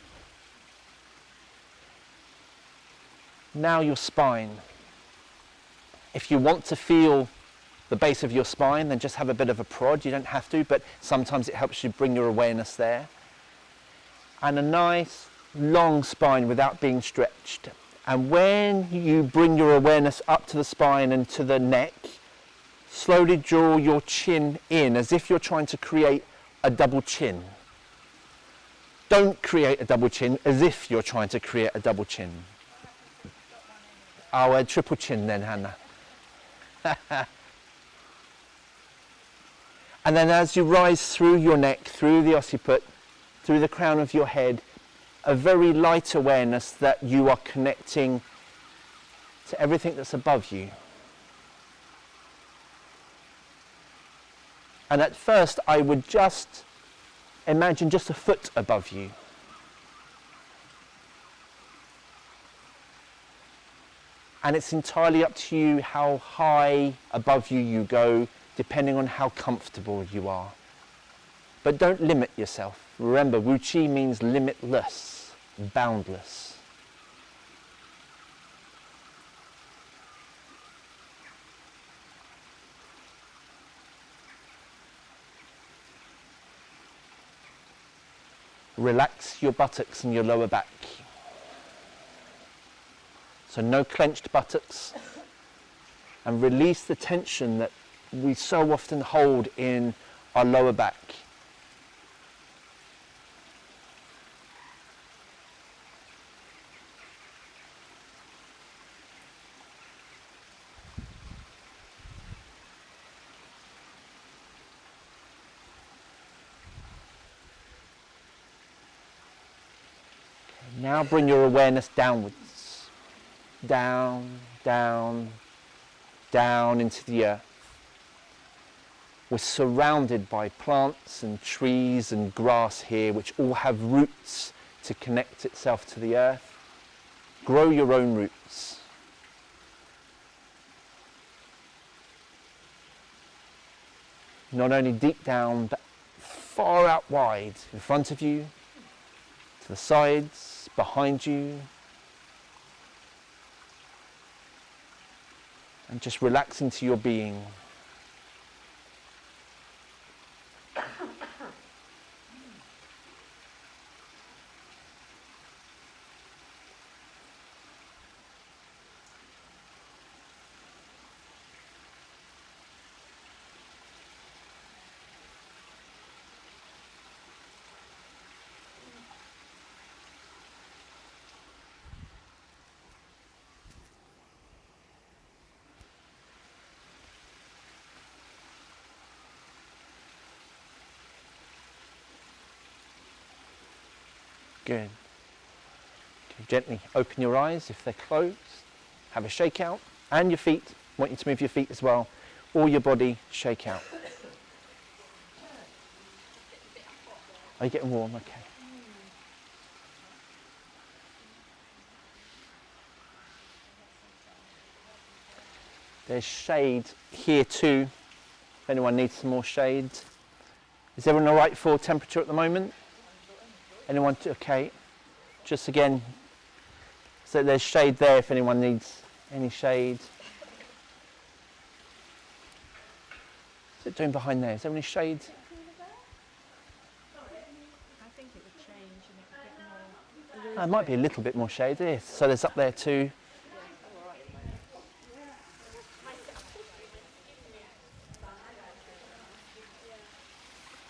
Now your spine. If you want to feel the base of your spine, then just have a bit of a prod. You don't have to, but sometimes it helps you bring your awareness there. And a nice long spine without being stretched. And when you bring your awareness up to the spine and to the neck, slowly draw your chin in as if you're trying to create a double chin. Don't create a double chin as if you're trying to create a double chin. Oh, a triple chin then, Hannah. And then as you rise through your neck, through the occiput, through the crown of your head, a very light awareness that you are connecting to everything that's above you. And at first I would just imagine just a foot above you. And it's entirely up to you how high above you go, depending on how comfortable you are. But don't limit yourself. Remember, Wu Qi means limitless, boundless. Relax your buttocks and your lower back. So no clenched buttocks. And release the tension that we so often hold in our lower back. Now bring your awareness downwards. Down, down, down into the earth. We're surrounded by plants and trees and grass here, which all have roots to connect itself to the earth. Grow your own roots. Not only deep down, but far out wide, in front of you, to the sides, behind you. And just relax into your being. Good. Okay, gently open your eyes if they're closed. Have a shake out. And your feet. I want you to move your feet as well. Or your body, shake out. Are you getting warm? Okay. There's shade here too, if anyone needs some more shade. Is everyone all right for temperature at the moment? Anyone? Okay. Just again, so there's shade there if anyone needs any shade. What's it doing behind there? Is there any shade? I think it would change and it would get more. It might be a little bit more shade. Yes. So there's up there too.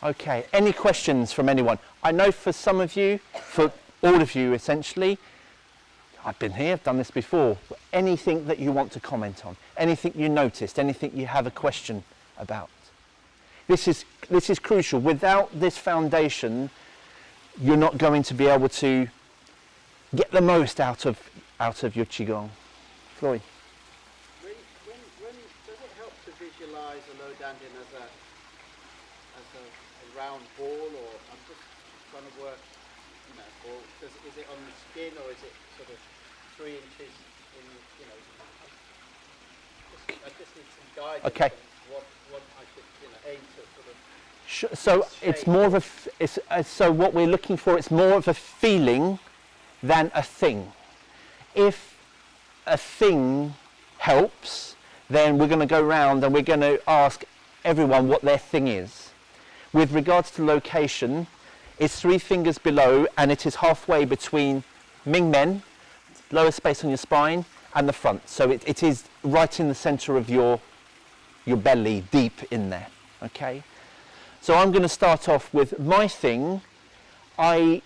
Okay, any questions from anyone? I know for some of you, for all of you essentially, I've been here, I've done this before, anything that you want to comment on, anything you noticed, anything you have a question about. This is crucial. Without this foundation, you're not going to be able to get the most out of your Qigong. Floyd. When does it help to visualize a low dandian as a round ball, or I'm just trying to work, you know, or is it on the skin, or is it sort of 3 inches in, you know, I just need some guidance Okay. on what I could, you know, aim to sort of. So it's more of so what we're looking for, it's more of a feeling than a thing. If a thing helps, then we're going to go round and we're going to ask everyone what their thing is. With regards to location, it's 3 fingers below and it is halfway between Ming Men, lower space on your spine, and the front. So it is right in the center of your belly, deep in there, okay? So I'm going to start off with my thing. I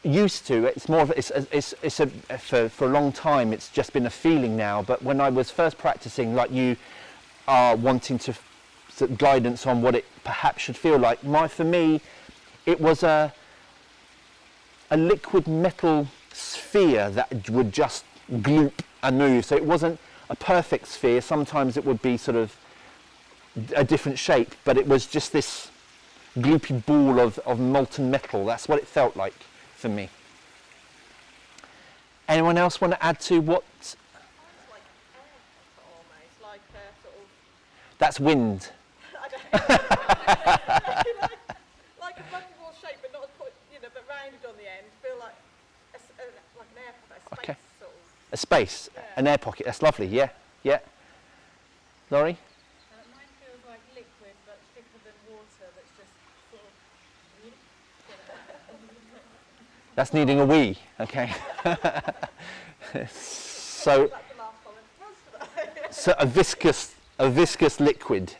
used to, it's more of, for a long time, it's just been a feeling now, but when I was first practicing, like you are wanting to guidance on what it perhaps should feel like. For me, it was a liquid metal sphere that would just gloop and move. So it wasn't a perfect sphere. Sometimes it would be sort of a different shape, but it was just this gloopy ball of molten metal. That's what it felt like for me. Anyone else want to add to what? It's like air, almost like a sort of. That's wind. Like a bucketball shape, but not as put, you know, but rounded on the end. Feel like like an air pocket, a space Okay. sort of. A space, Yeah. an air pocket. That's lovely. Yeah, yeah. Laurie? Mine feels like liquid, but thicker than water. That's just sort of. That's needing a wee. Okay. So, That's the last comment. so a viscous liquid.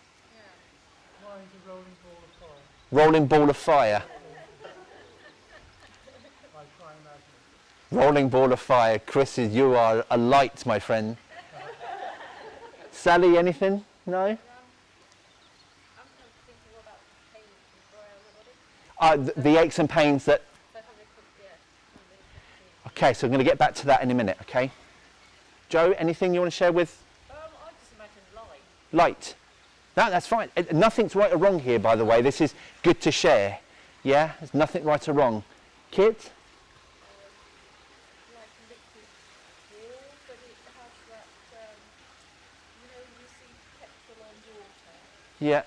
Mine's a rolling ball of fire. Rolling ball of fire. I try and imagine it. Rolling ball of fire. Chris, you are a light, my friend. Sally, anything? No? I'm kind of thinking more about pain and joy on the body. The aches and pains that. So having a, yeah, Okay, so I'm going to get back to that in a minute, okay? Joe, anything you want to share with I just imagine light. light? No, that's fine. Nothing's right or wrong here, by the way. This is good to share. Yeah, there's nothing right or wrong. Kit? Like liquid fuel, but it has that, you know, you see petrol on water, Yeah.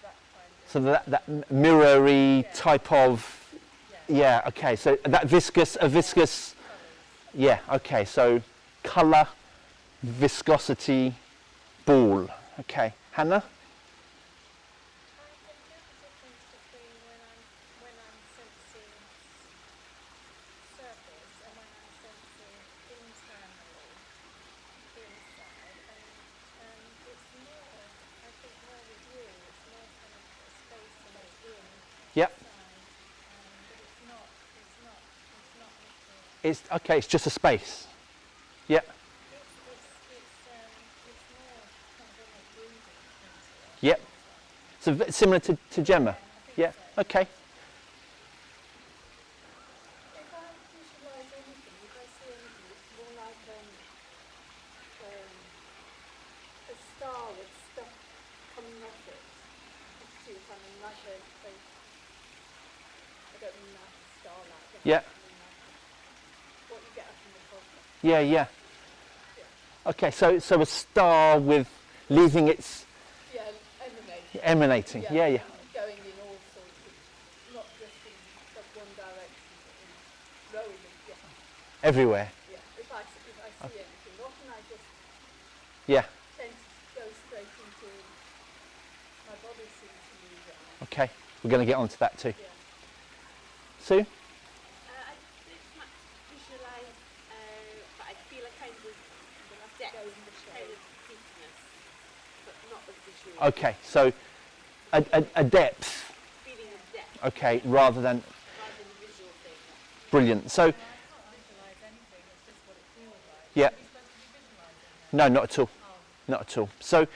that kind of, So that mirror-y Yeah. type of, yeah, okay. So that viscous, colours. yeah, okay. So colour, viscosity, ball. Okay. Hannah? I can feel the difference between when I'm sensing surface and when I'm sensing internally, inside, and it's more, I think more with you, it's more kind of a space and it's in, Yep. inside, but it's not liquid. It's okay. It's just a space. Yeah. It's more kind of almost breathing into it. Yep. So similar to Gemma. Yeah. Okay. If I visualise anything, if I see anything, it's more like a star with stuff coming off it. It's too kind of like I don't mean like a starlight. Yeah. I mean like what you get up in the pulpit. Yeah. Yeah. Okay. So a star with leaving its Yeah, emanating. emanating. Yeah. Yeah. Going in all sorts of, not just in one direction, but in rowing, Everywhere. yeah. If I see anything, often I just Yeah. tend to go straight into, my body seems to move around. Okay. We're going to get onto that too. Yeah. Sue? I don't much visualise, but I feel a kind of depth, kind of deepness, but not a visual. Okay. So a depth. Feeling of depth Okay. Rather than rather than a visual thing. brilliant. So I can't visualise anything, it's just what it feels like. yeah. Are you supposed to be visualising that? No, not at all. Oh. Not at all. So And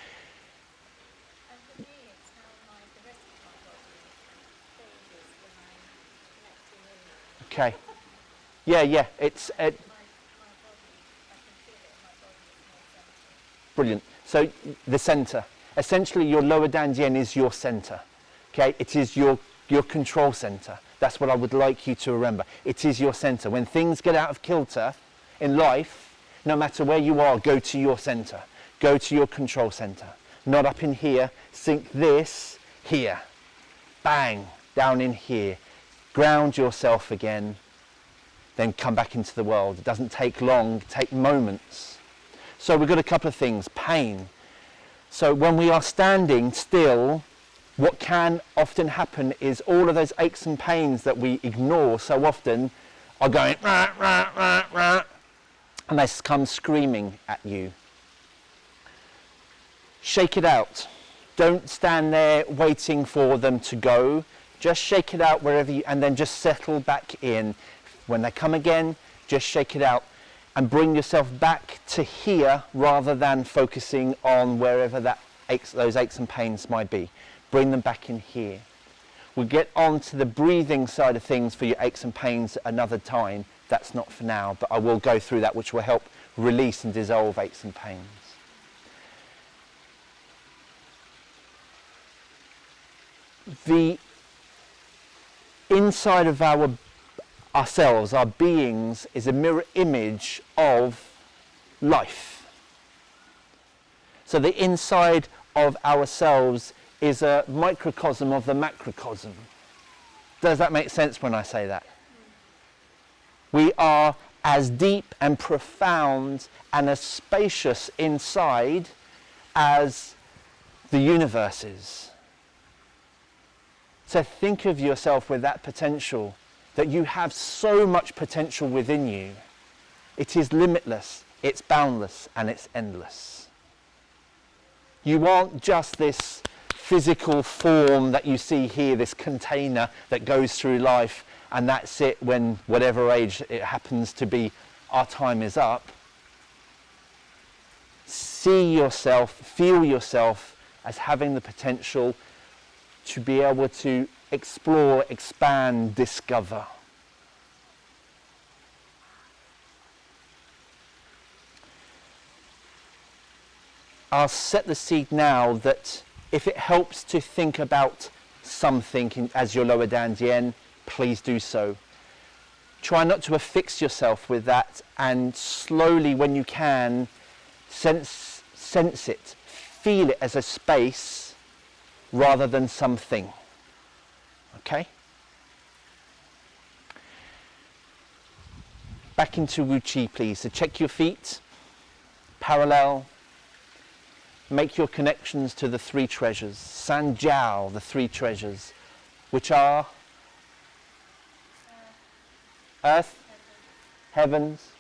for me, it's how the rest of my body changes when I'm connecting in there. okay. Yeah. Yeah. It's My body, I can feel it in my body, it's more centred. brilliant. So the center. Essentially, your lower dantian is your center. Okay. It is your control center. That's what I would like you to remember. It is your center. When things get out of kilter in life, no matter where you are, go to your center. Go to your control center. Not up in here. Sink this here. Bang. Down in here. Ground yourself again. Then come back into the world. It doesn't take long. Take moments. So we've got a couple of things. Pain. So when we are standing still, what can often happen is all of those aches and pains that we ignore so often are going rah, rah, rah, rah, and they come screaming at you. Shake it out. Don't stand there waiting for them to go. Just shake it out wherever you, and then just settle back in. When they come again, just shake it out and bring yourself back to here rather than focusing on wherever those aches and pains might be. Bring them back in here. We'll get on to the breathing side of things for your aches and pains another time. That's not for now, but I will go through that, which will help release and dissolve aches and pains. The inside of ourselves, our beings, is a mirror image of life. So the inside of ourselves is a microcosm of the macrocosm. Does that make sense when I say that? We are as deep and profound and as spacious inside as the universe is. So think of yourself with that potential, that you have so much potential within you. It is limitless, it's boundless, and it's endless. You aren't just this physical form that you see here, this container that goes through life, and that's it when whatever age it happens to be, our time is up. See yourself, feel yourself as having the potential to be able to explore, expand, discover. I'll set the seed now that if it helps to think about something as your lower dantian, please do so. Try not to affix yourself with that, and slowly, when you can, sense it, feel it as a space rather than something. Okay? Back into Wu Chi, please. So check your feet, parallel. Make your connections to the three treasures. San Jiao, the three treasures, which are earth, heavens,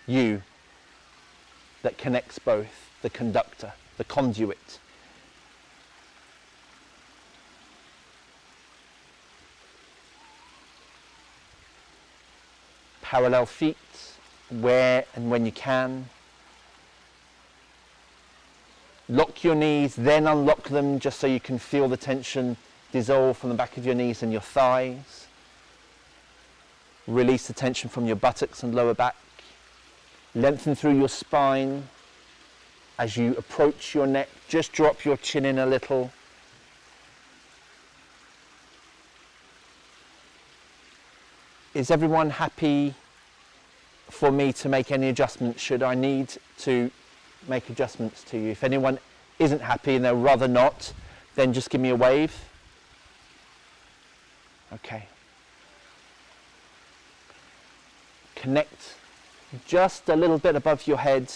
you, that connects both, the conductor, the conduit. Parallel feet, where and when you can. Lock your knees, then unlock them just so you can feel the tension dissolve from the back of your knees and your thighs. Release the tension from your buttocks and lower back. Lengthen through your spine. As you approach your neck, just drop your chin in a little. Is everyone happy for me to make any adjustments should I need to make adjustments to you? If anyone isn't happy and they'd rather not, then just give me a wave. Okay. Connect just a little bit above your head,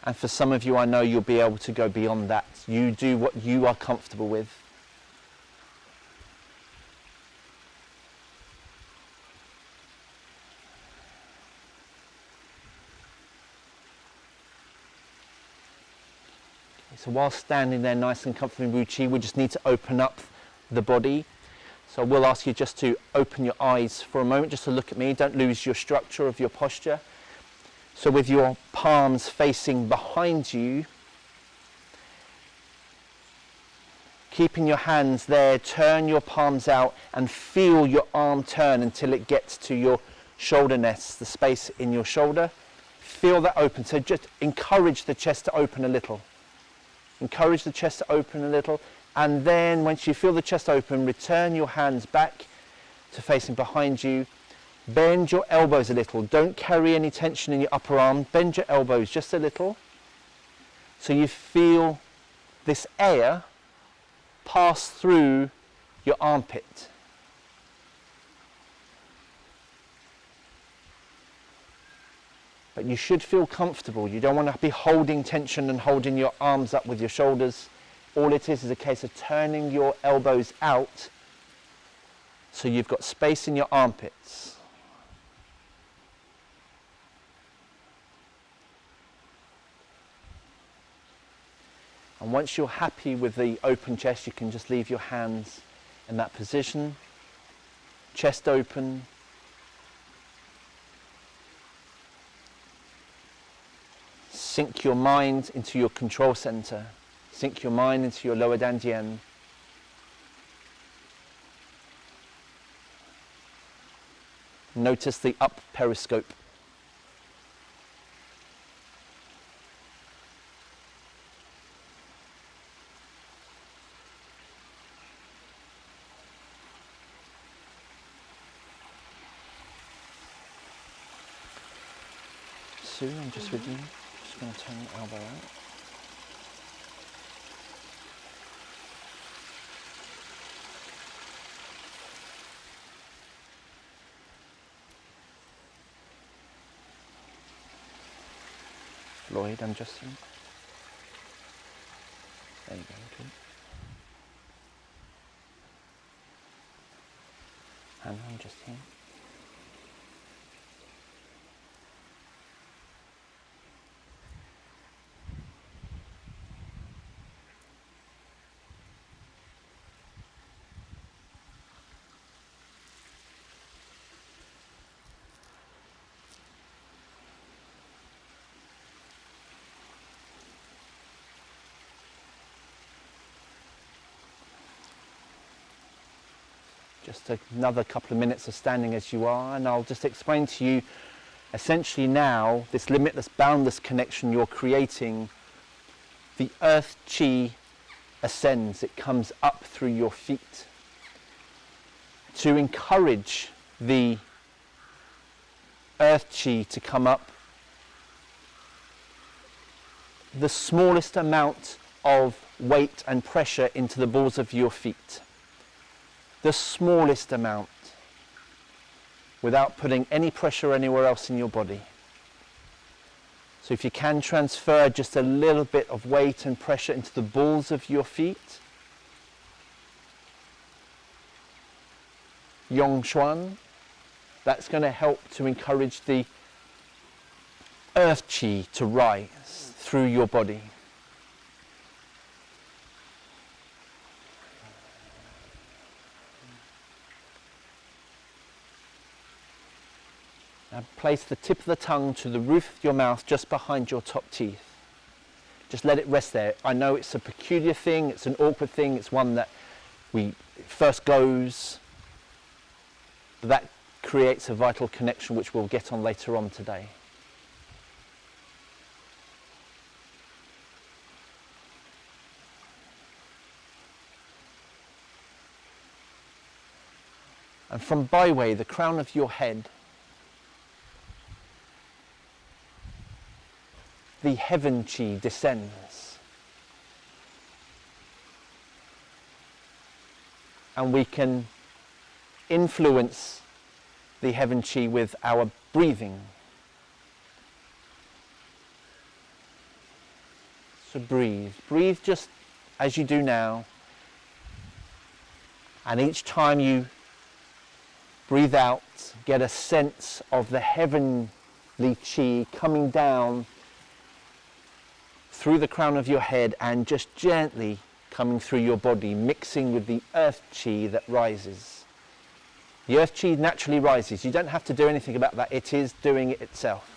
and for some of you I know you'll be able to go beyond that. You do what you are comfortable with. So while standing there nice and comfortable in Wu Chi, we just need to open up the body. So we'll ask you just to open your eyes for a moment, just to look at me. Don't lose your structure of your posture. So with your palms facing behind you, keeping your hands there, turn your palms out and feel your arm turn until it gets to your shoulder nest, the space in your shoulder. Feel that open. So just encourage the chest to open a little. Encourage the chest to open a little, and then once you feel the chest open, return your hands back to facing behind you. Bend your elbows a little. Don't carry any tension in your upper arm. Bend your elbows just a little so you feel this air pass through your armpit. But you should feel comfortable. You don't want to be holding tension and holding your arms up with your shoulders. All it is a case of turning your elbows out so you've got space in your armpits. And once you're happy with the open chest, you can just leave your hands in that position. Chest open. Sink your mind into your control center. Sink your mind into your lower dantian. Notice the up periscope. Sue, I'm just with you. Just going to turn your elbow out. Lloyd, I'm just in. There you go. Good. Hannah, I'm just here. Just another couple of minutes of standing as you are, and I'll just explain to you essentially now, this limitless, boundless connection you're creating, the earth chi ascends, it comes up through your feet to encourage the earth chi to come up the smallest amount of weight and pressure into the balls of your feet. The smallest amount, without putting any pressure anywhere else in your body. So if you can transfer just a little bit of weight and pressure into the balls of your feet. Yong Xuan, that's going to help to encourage the earth chi to rise through your body. Now place the tip of the tongue to the roof of your mouth just behind your top teeth. Just let it rest there. I know it's a peculiar thing, it's an awkward thing, it's one that first goes, but that creates a vital connection which we'll get on later on today. And from byway, the crown of your head, the heaven chi descends. And we can influence the heaven chi with our breathing. So breathe. Breathe just as you do now. And each time you breathe out, get a sense of the heavenly chi coming down through the crown of your head and just gently coming through your body, mixing with the earth chi that rises. The earth chi naturally rises. You don't have to do anything about that. It is doing it itself.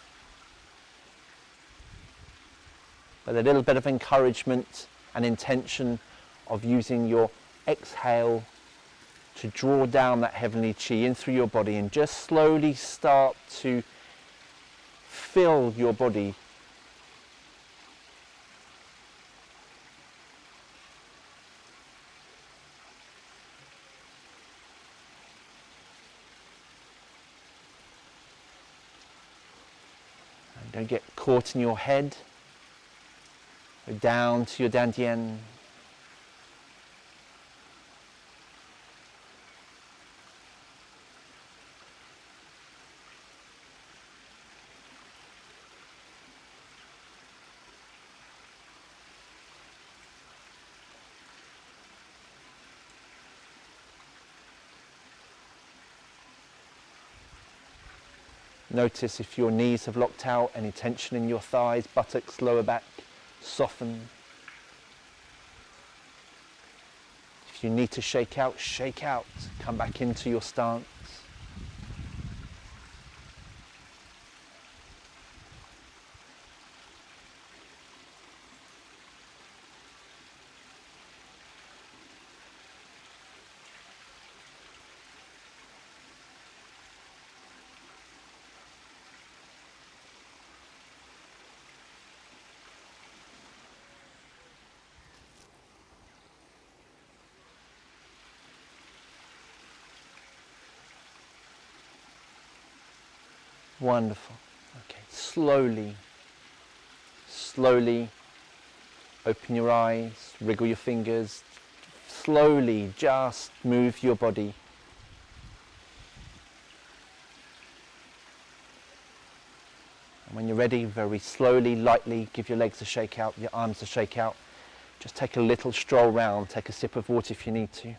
But a little bit of encouragement and intention of using your exhale to draw down that heavenly chi in through your body and just slowly start to fill your body . And don't get caught in your head. Go down to your dantian. Notice if your knees have locked out, any tension in your thighs, buttocks, lower back, soften. If you need to shake out, come back into your stance. Wonderful. Okay, slowly open your eyes, wriggle your fingers, slowly just move your body. And when you're ready, very slowly, lightly, give your legs a shake out, your arms a shake out. Just take a little stroll round, take a sip of water if you need to.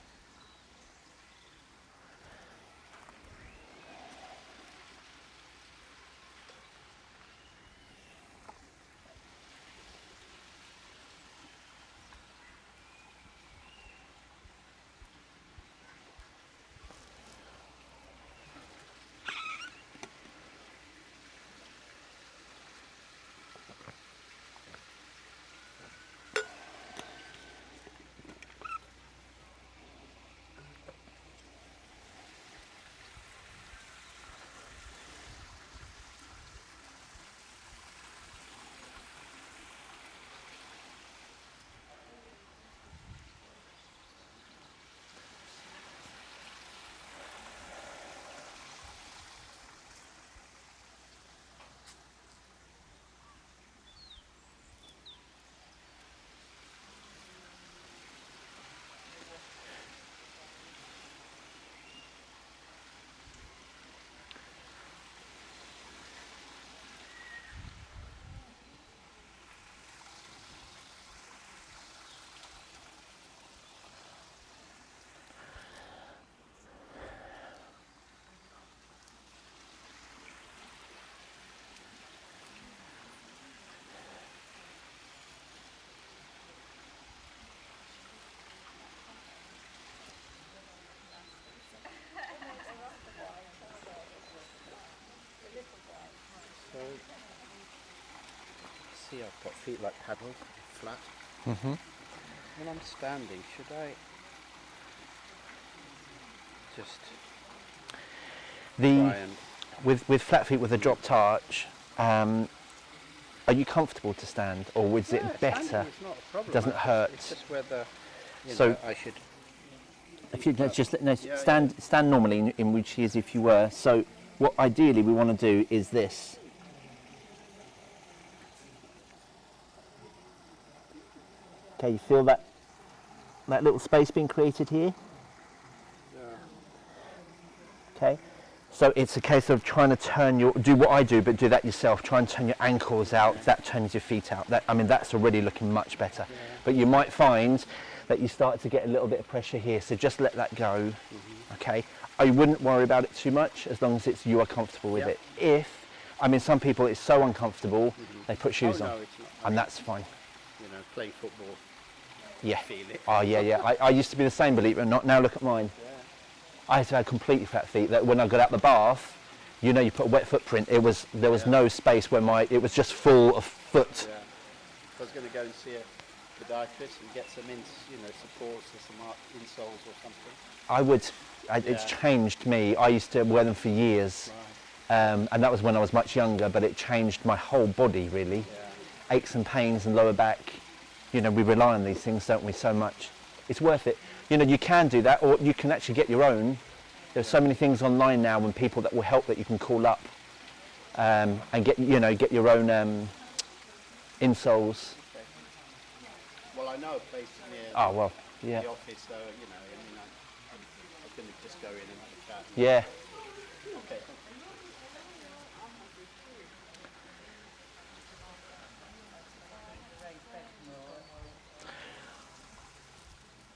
See, I've got feet like paddles, flat. Mm-hmm. When I'm standing, should I just try and... With flat feet with a dropped arch, are you comfortable to stand, or was it better? Standing is not a problem. It doesn't hurt. It's just whether So- I should... If you stand normally in which is if you were. So what ideally we want to do is this. Okay, you feel that little space being created here? Okay, so it's a case of trying to do what I do, but do that yourself. Try and turn your ankles out. That turns your feet out. That's already looking much better. But you might find that you start to get a little bit of pressure here. So just let that go. Okay, I wouldn't worry about it too much as long as you are comfortable with it. Some people it's so uncomfortable they put shoes on, it's not. and that's fine. Playing football. Yeah. Feel it. Oh yeah. I used to be the same, believe it or not. Now look at mine. I had to have completely flat feet. That when I got out the bath, you put a wet footprint. There was no space where it was just full of foot. Yeah. I was going to go and see a podiatrist and get some supports or some insoles or something. I would. It's changed me. I used to wear them for years, and that was when I was much younger. But it changed my whole body really. Yeah. Aches and pains and lower back. We rely on these things, don't we, so much. It's worth it. You can do that, or you can actually get your own. There's so many things online now and people that will help that you can call up and get your own insoles. Okay. Well, I know a place near Yeah. the office, so I can just go in and have a chat. Yeah. Okay.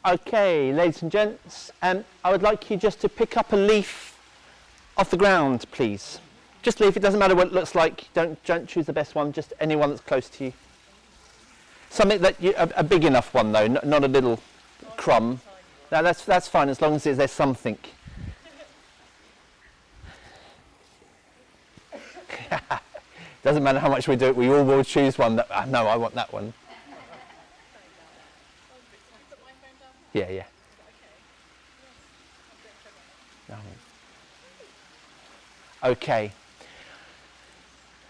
Okay, ladies and gents, I would like you just to pick up a leaf off the ground, please. Just leaf, it doesn't matter what it looks like. Don't choose the best one, just anyone that's close to you. Something a big enough one though, not a little crumb. No, that's fine as long as there's something. Doesn't matter how much we do it, we all will choose one that, no, I want that one. Yeah. Okay.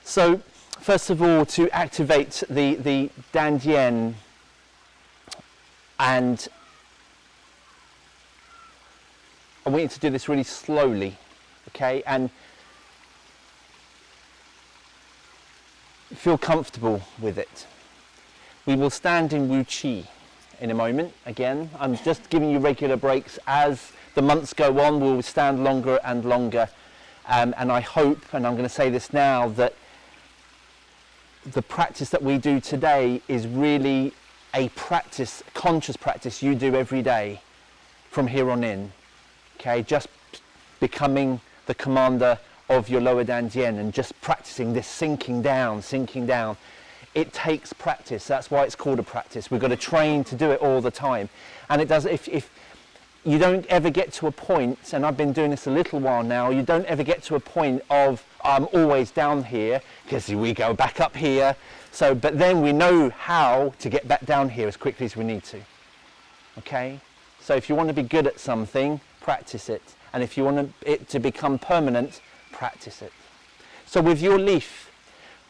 So, first of all, to activate the Dantian, and I want you to do this really slowly, okay? And feel comfortable with it. We will stand in Wu Qi in a moment. Again, I'm just giving you regular breaks. As the months go on, we'll stand longer and longer. And I hope, and I'm going to say this now, that the practice that we do today is really a practice, conscious practice you do every day from here on in. Okay, just becoming the commander of your lower Dantian and just practicing this sinking down. It takes practice. That's why it's called a practice. We've got to train to do it all the time. And it does, if you don't ever get to a point, and I've been doing this a little while now, you don't ever get to a point of I'm always down here, because we go back up here. So, but then we know how to get back down here as quickly as we need to. Okay? So if you want to be good at something, practice it. And if you want it to become permanent, practice it. So with your leaf,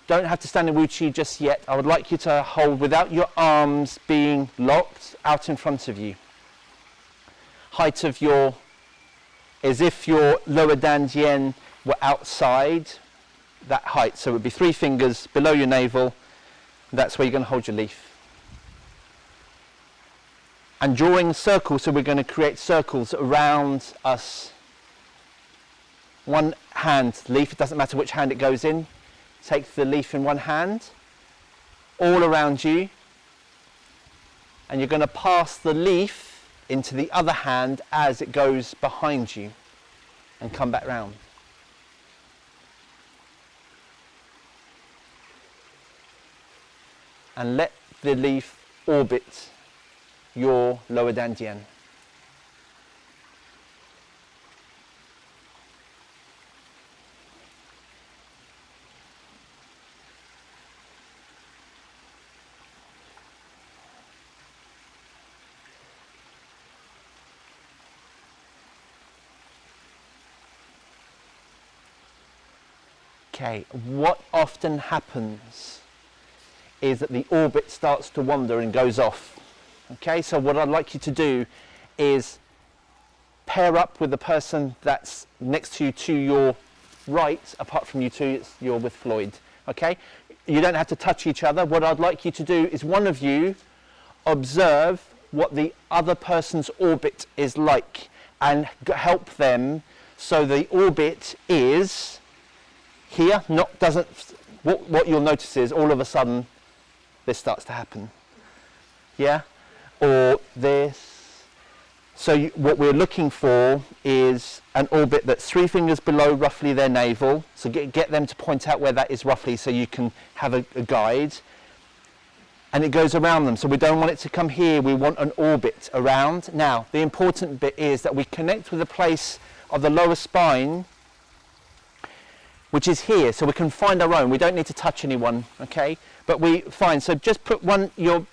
don't have to stand in Wu Qi just yet. I would like you to hold without your arms being locked out in front of you. Height of as if your lower Dantian were outside that height. So it would be 3 fingers below your navel. That's where you're going to hold your leaf. And drawing circles, so we're going to create circles around us. One hand leaf, it doesn't matter which hand it goes in. Take the leaf in one hand, all around you, and you're going to pass the leaf into the other hand as it goes behind you and come back round. And let the leaf orbit your lower Dantian. Okay, what often happens is that the orbit starts to wander and goes off. Okay, so what I'd like you to do is pair up with the person that's next to your right, apart from you two, you're with Floyd. Okay, you don't have to touch each other. What I'd like you to do is one of you observe what the other person's orbit is like and help them so the orbit is here, what you'll notice is all of a sudden this starts to happen. Yeah? Or this. So what we're looking for is an orbit that's 3 fingers below roughly their navel. So get them to point out where that is roughly so you can have a guide. And it goes around them. So we don't want it to come here, we want an orbit around. Now, the important bit is that we connect with the place of the lower spine, which is here, so we can find our own. We don't need to touch anyone, okay? But we find, so just put your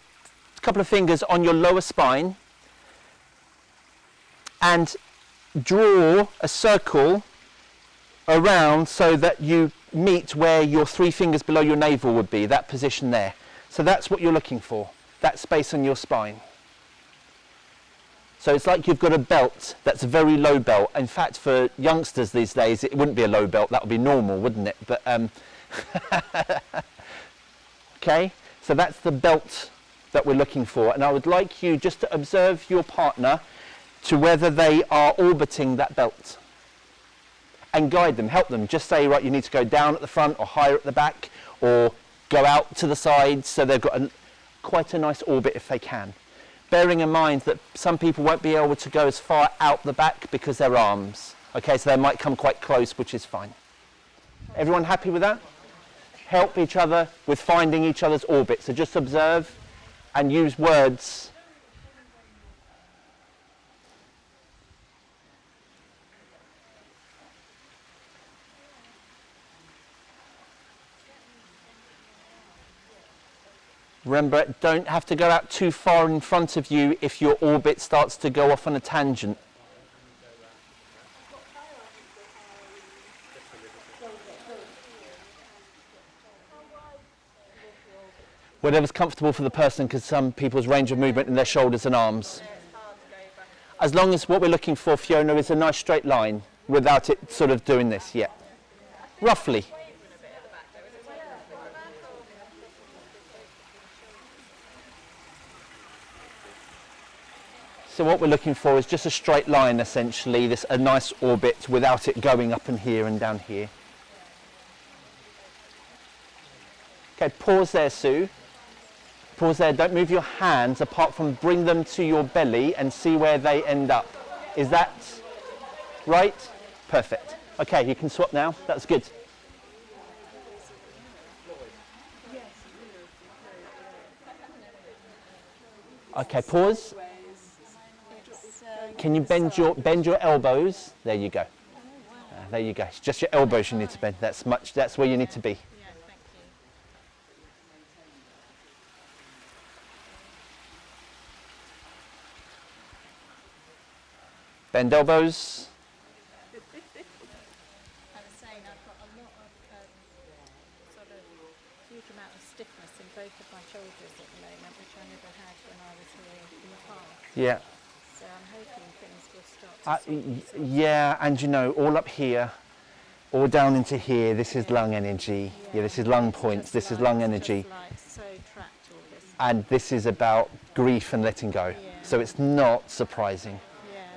couple of fingers on your lower spine and draw a circle around so that you meet where your 3 fingers below your navel would be, that position there. So that's what you're looking for, that space on your spine. So it's like you've got a belt that's a very low belt. In fact, for youngsters these days, it wouldn't be a low belt, that would be normal, wouldn't it? But okay, so that's the belt that we're looking for. And I would like you just to observe your partner to whether they are orbiting that belt. And guide them, help them. Just say, right, you need to go down at the front or higher at the back or go out to the sides so they've got quite a nice orbit if they can. Bearing in mind that some people won't be able to go as far out the back because they're arms. Okay, so they might come quite close, which is fine. Everyone happy with that? Help each other with finding each other's orbit. So just observe and use words. Remember, don't have to go out too far in front of you if your orbit starts to go off on a tangent. Whatever's comfortable for the person, because some people's range of movement in their shoulders and arms. As long as what we're looking for, Fiona, is a nice straight line without it sort of doing this, yeah. Roughly. So what we're looking for is just a straight line, essentially, a nice orbit without it going up in here and down here. Okay, pause there, Sue. Pause there, don't move your hands apart from bring them to your belly and see where they end up. Is that right? Perfect. Okay, you can swap now, that's good. Okay, pause. Can you bend your elbows? There you go. There you go. It's just your elbows you need to bend. That's where you need to be. Bend elbows. I was saying I've got a lot of sort of huge amount of stiffness in both of my shoulders at the moment, which I never had when I was here in the past. Yeah. So I'm hoping things will start to sort yeah, and you know, all up here, all down into here, this is lung energy. Yeah, this is lung points, this is lung energy. so trapped all this. And this is about grief and letting go. So it's not surprising.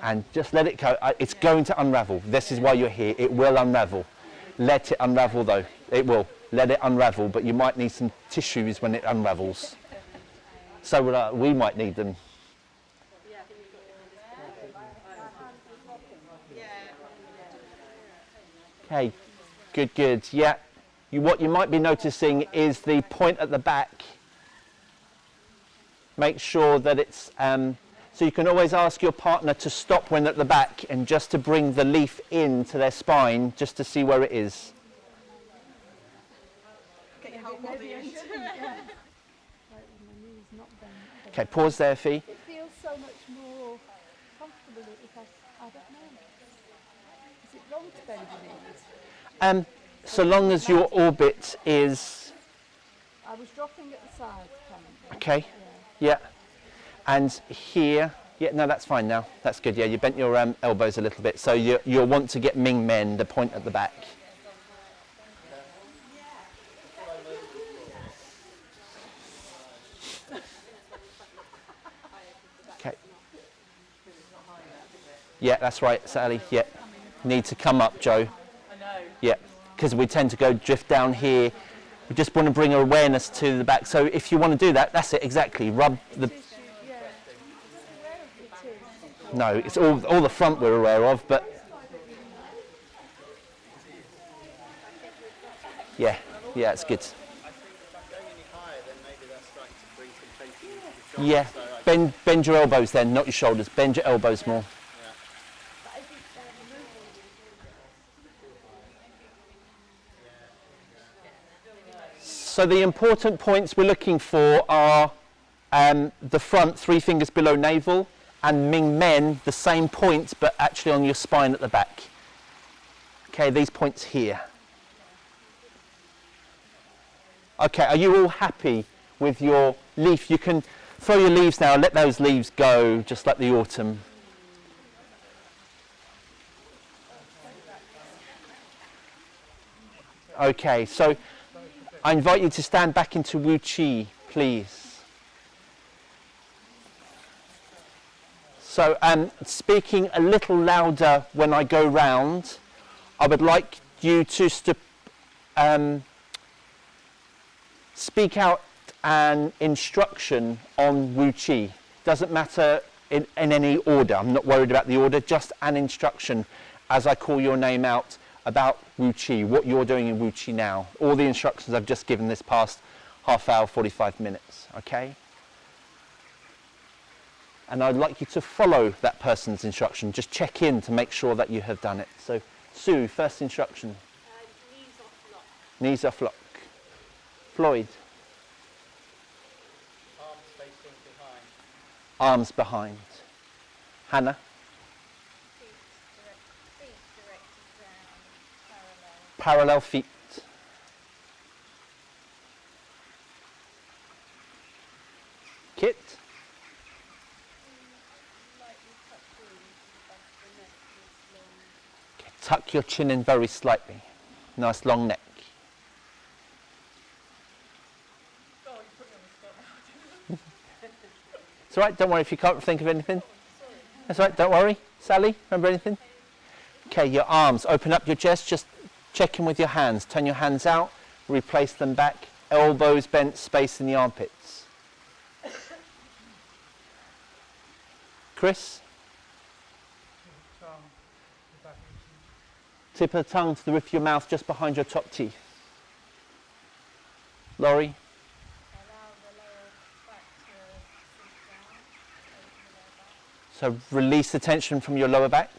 And just let it go. It's going to unravel. This is why you're here. It will unravel. Let it unravel though. It will. Let it unravel, but you might need some tissues when it unravels. So we might need them. Okay, good, good. Yeah, what you might be noticing is the point at the back. Make sure that it's, so you can always ask your partner to stop when at the back and just to bring the leaf into their spine just to see where it is. Get your whole body into it. Okay, pause there, Fee. It feels so much more comfortable if I don't know. Is it wrong to bend your knees? so long as your orbit is I was dropping at the side, Karen. okay. Yeah. Yeah. And here, yeah, no, that's fine now. That's good. Yeah, you bent your elbows a little bit. So you'll want to get Ming Men, the point at the back. Okay. Yeah, that's right, Sally. Yeah. Need to come up, Joe. I know. Yeah, because we tend to go drift down here. We just want to bring awareness to the back. So if you want to do that, that's it, exactly. Rub the... No, it's all the front we're aware of, but... Yeah, yeah, it's good. I think if I'm going any higher, then maybe that's starting to bring some tension into the shoulders. Yeah, So I bend your elbows then, not your shoulders. Bend your elbows more. So the important points we're looking for are the front, 3 fingers below navel, and Ming Men, the same point, but actually on your spine at the back. Okay, these points here. Okay, are you all happy with your leaf? You can throw your leaves now, let those leaves go, just like the autumn. Okay, so I invite you to stand back into Wu Chi, please. So speaking a little louder when I go round, I would like you to speak out an instruction on Wu Chi. Doesn't matter in any order, I'm not worried about the order, just an instruction as I call your name out about Wu Chi, what you're doing in Wu Chi now. All the instructions I've just given this past half hour, 45 minutes, okay? And I'd like you to follow that person's instruction. Just check in to make sure that you have done it. So, Sue, first instruction. Knees off lock. Knees off lock. Floyd. Arms facing behind. Arms behind. Hannah. Feet directed down, parallel. Parallel feet. Kit. Lightly tucked in to the back of the neck is long. Okay, tuck your chin in very slightly. Nice long neck. Oh, you put me on the spot now. It's all right, don't worry if you can't think of anything. That's all right, don't worry. Sally, remember anything? Okay, your arms. Open up your chest, just check in with your hands. Turn your hands out, replace them back. Elbows bent, space in the armpits. Chris? Tip of the tongue to the roof of your mouth, just behind your top teeth. Laurie? Allow the lower back to sink down, open the lower back. So release the tension from your lower back.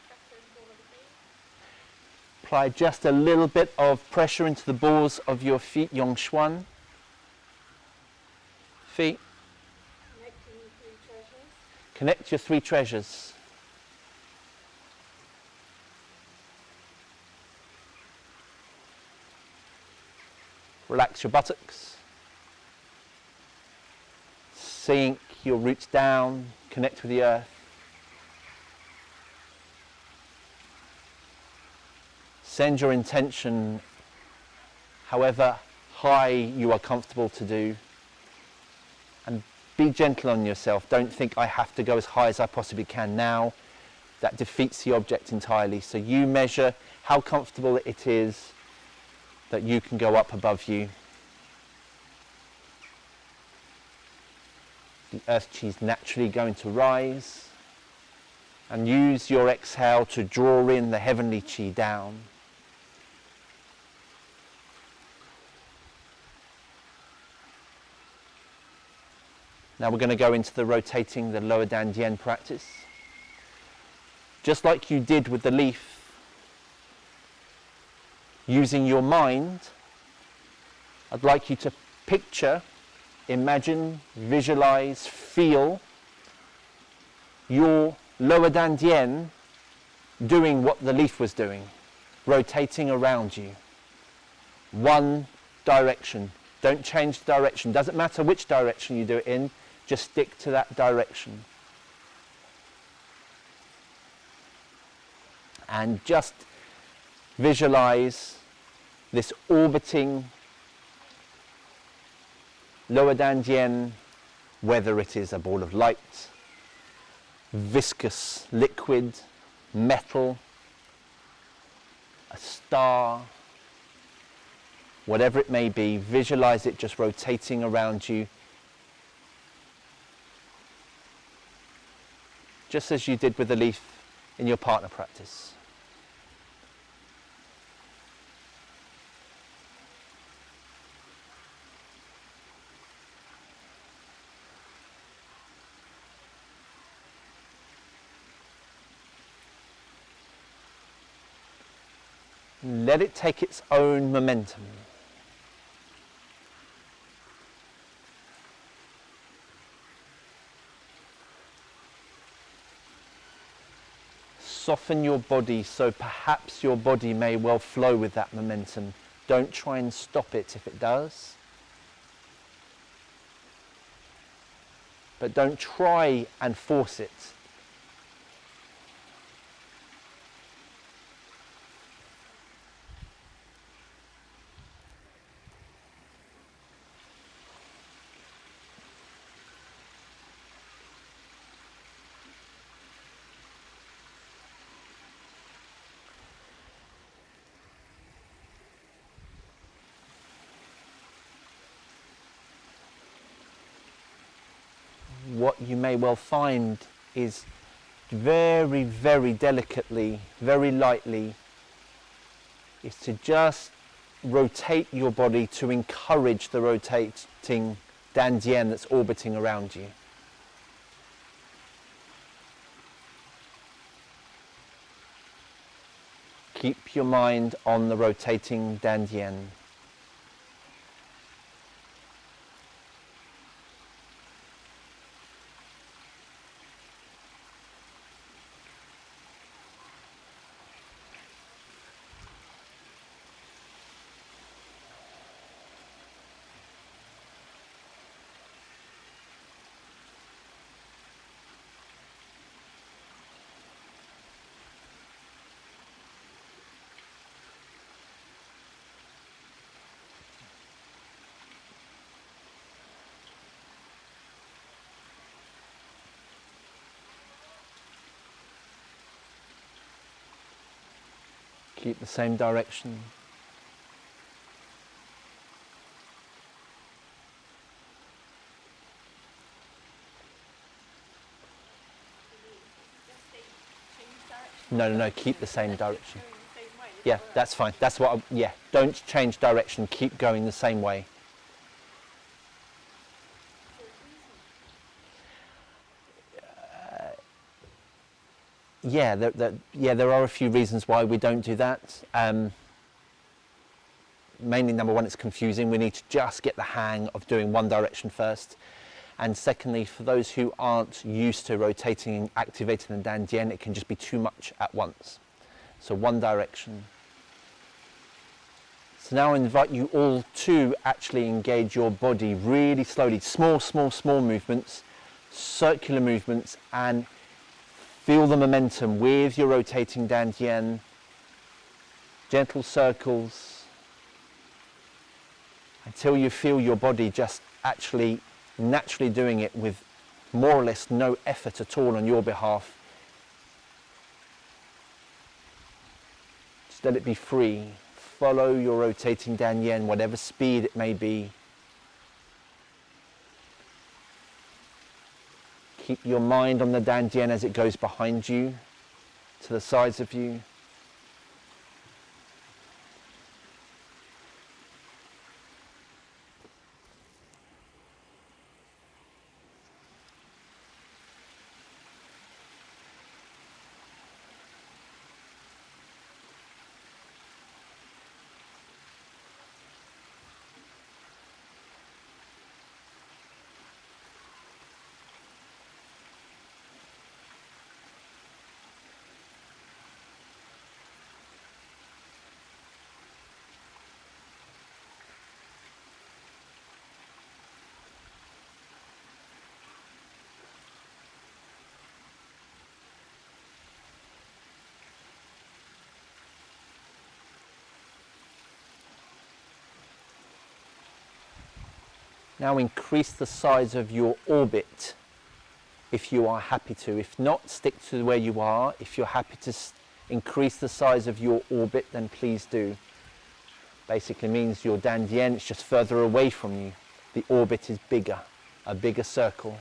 Press those ball of the feet. Apply just a little bit of pressure into the balls of your feet, Yong Xuan. Feet. Connecting 3 treasures. Connect your 3 treasures. Relax your buttocks. Sink your roots down, connect with the earth. Send your intention however high you are comfortable to do. And be gentle on yourself. Don't think I have to go as high as I possibly can now. That defeats the object entirely. So you measure how comfortable it is that you can go up above you. The earth chi is naturally going to rise, and use your exhale to draw in the heavenly chi down. Now we're going to go into the rotating the lower dantian practice. Just like you did with the leaf, using your mind, I'd like you to picture, imagine, visualize, feel your lower dantian doing what the leaf was doing. rotating around you. One direction. Don't change the direction. Doesn't matter which direction you do it in, just stick to that direction. And just visualize this orbiting lower dantian, whether it is a ball of light, viscous liquid, metal, a star, whatever it may be, visualize it just rotating around you, just as you did with the leaf in your partner practice. Let it take its own momentum. Soften your body so perhaps your body may well flow with that momentum. Don't try and stop it if it does. But don't try and force it. What you may well find is very, very delicately, very lightly, is to just rotate your body to encourage the rotating dantian that's orbiting around you. Keep your mind on the rotating dantian. Keep the same direction. No, keep the same direction. Yeah, that's fine. That's what yeah, don't change direction, keep going the same way. Yeah, there are a few reasons why we don't do that. Mainly, number one, it's confusing. We need to just get the hang of doing one direction first. And secondly, for those who aren't used to rotating and activating the dantian, it can just be too much at once. So one direction. So now I invite you all to actually engage your body really slowly. Small movements, circular movements, and feel the momentum with your rotating dantian. Gentle circles until you feel your body just actually naturally doing it with more or less no effort at all on your behalf. Just let it be free. Follow your rotating dantian, whatever speed it may be. Keep your mind on the dantian as it goes behind you, to the sides of you. Now increase the size of your orbit if you are happy to. If not, stick to where you are. If you're happy to increase the size of your orbit, then please do. Basically means your Dandian is just further away from you. The orbit is bigger, a bigger circle.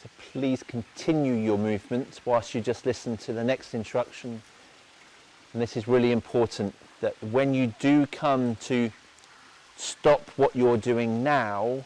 So please continue your movement whilst you just listen to the next instruction. And this is really important, that when you do come to stop what you're doing now,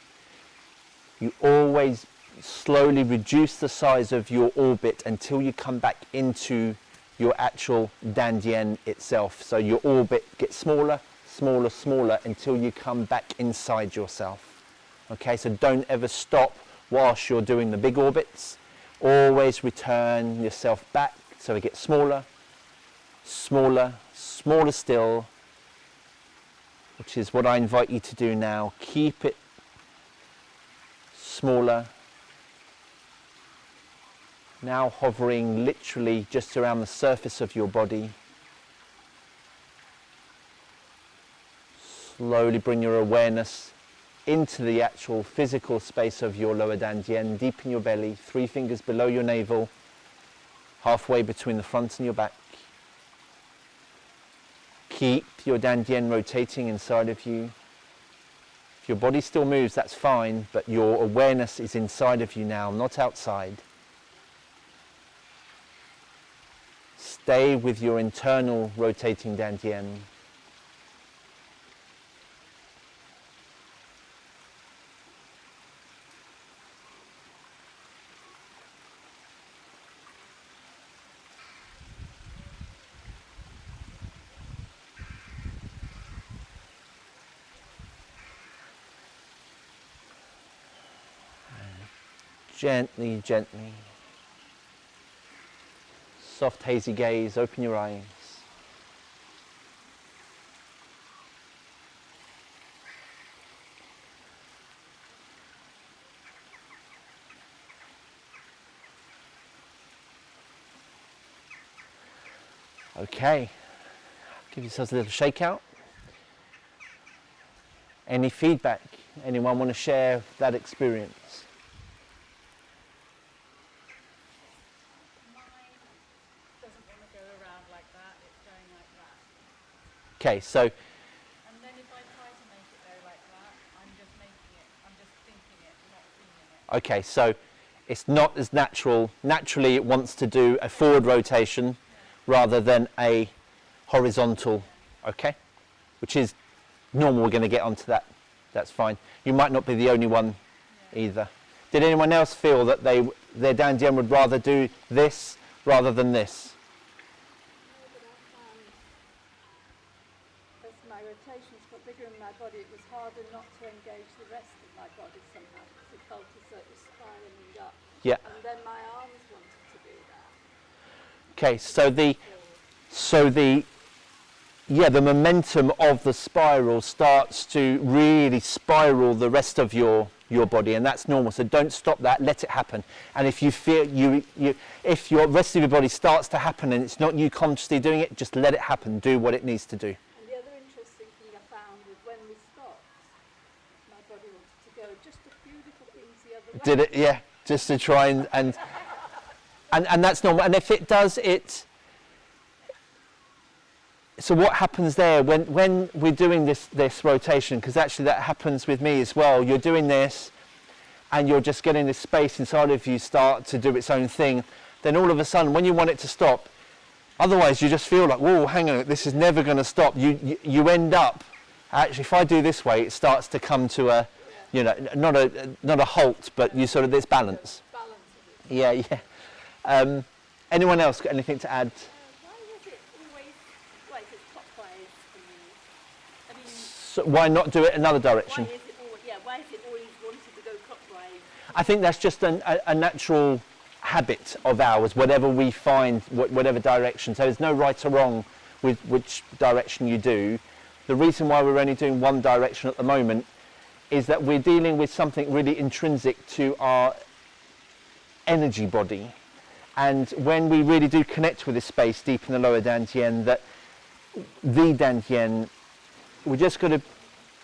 you always slowly reduce the size of your orbit until you come back into your actual Dandian itself. So your orbit gets smaller, smaller, smaller until you come back inside yourself. Okay, so don't ever stop whilst you're doing the big orbits. Always return yourself back so it gets smaller, smaller, smaller still, which is what I invite you to do now. Keep it smaller. Now hovering literally just around the surface of your body. Slowly bring your awareness into the actual physical space of your lower Dandian, deep in your belly, 3 fingers below your navel, halfway between the front and your back. Keep your Dandian rotating inside of you. If your body still moves, that's fine, but your awareness is inside of you now, not outside. Stay with your internal rotating Dandian. Gently, gently. Soft, hazy gaze, open your eyes. Okay, give yourselves a little shake out. Any feedback? Anyone want to share that experience? Okay, so. And then if I try to make it go like that, I'm just making it, I'm just thinking it, not feeling it. Okay, so it's not as natural. Naturally it wants to do a forward rotation rather than a horizontal, okay? Which is normal, we're going to get onto that. That's fine. You might not be the only one either. Did anyone else feel that their Dandian would rather do this rather than this? Rotations got bigger in my body, it was harder not to engage the rest of my body somehow because it felt as though it was spiraling up. Yeah. And then my arms wanted to do that. Okay, the momentum of the spiral starts to really spiral the rest of your body, and that's normal. So don't stop that, let it happen. And if you feel if your rest of your body starts to happen and it's not you consciously doing it, just let it happen. Do what it needs to do. Did it? Yeah, just to try and that's normal. And if it does, so what happens there when we're doing this rotation, because actually that happens with me as well, you're doing this and you're just getting this space inside of you start to do its own thing, then all of a sudden when you want it to stop, otherwise you just feel like, whoa, hang on, this is never going to stop. You end up, actually if I do this way, it starts to come to a, you know, not a halt, but you sort of this balance. Yeah. Anyone else got anything to add? Why was it always, why is it clockwise for you? I mean, So why not do it another direction? why is it always wanted to go clockwise? I think that's just a natural habit of ours, whatever we find, whatever direction. So there's no right or wrong with which direction you do. The reason why we're only doing one direction at the moment is that we're dealing with something really intrinsic to our energy body. And when we really do connect with this space deep in the lower Dantian, that the Dantian, we're just going to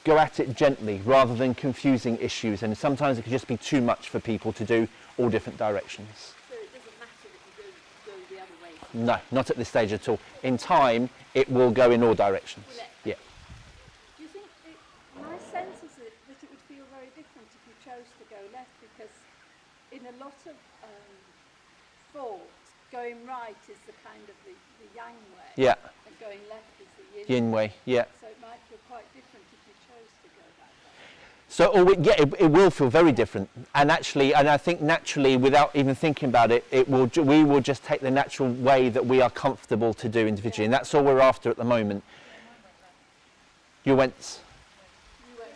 go at it gently rather than confusing issues. And sometimes it can just be too much for people to do all different directions. So it doesn't matter that you go the other way? No, not at this stage at all. In time, it will go in all directions. Yeah. Do you think, my sense is that it would feel very different if you chose to go left, because in a lot of thought, going right is the kind of the yang way, Yeah. and going left is the yin, Yin way, yeah. so it might feel quite different if you chose to go that way. So, it will feel very different. And actually, and I think naturally, without even thinking about it, we will just take the natural way that we are comfortable to do individually. And that's all we're after at the moment. You went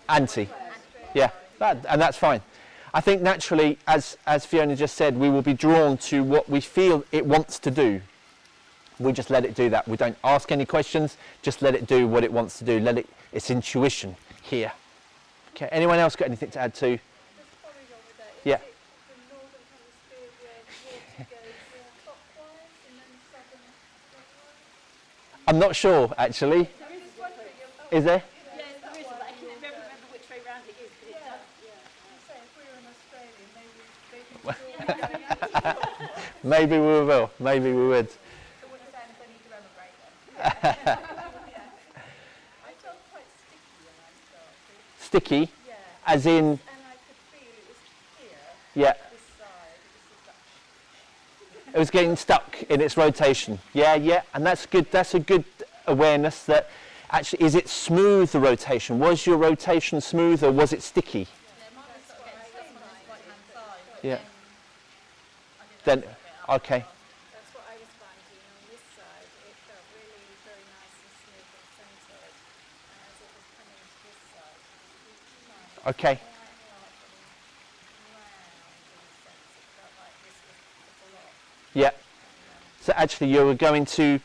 anti. Yeah, and that's fine. I think naturally, as Fiona just said, we will be drawn to what we feel it wants to do. We just let it do that. We don't ask any questions, just let it do what it wants to do. It's intuition here. Okay, anyone else got anything to add to? Just following on with that, Yeah. is it the northern hemisphere where the water goes more clockwise and then southern clockwise? I'm not sure, actually. I'm just wondering, Is there? Yes, there is, but I can never remember which way round it is. But it does, say if we were in Australia, maybe it's all going out. Maybe we will. Maybe we would. So what you're saying is I need to emigrate then? I felt quite sticky when I started. Sticky, Yeah. as in, And I could feel it was here, yeah, this side. It was just like, it was getting stuck in its rotation. Yeah, and that's good. That's a good awareness that actually, is it smooth, the rotation? Was your rotation smooth or was it sticky? Yeah. Then, okay. that's what I was finding on this side. It felt really very nice and smooth and centred. And as it was coming to this side, it was really Okay. round in a sense. It felt like this was a lot. Yeah. So actually, you're going to,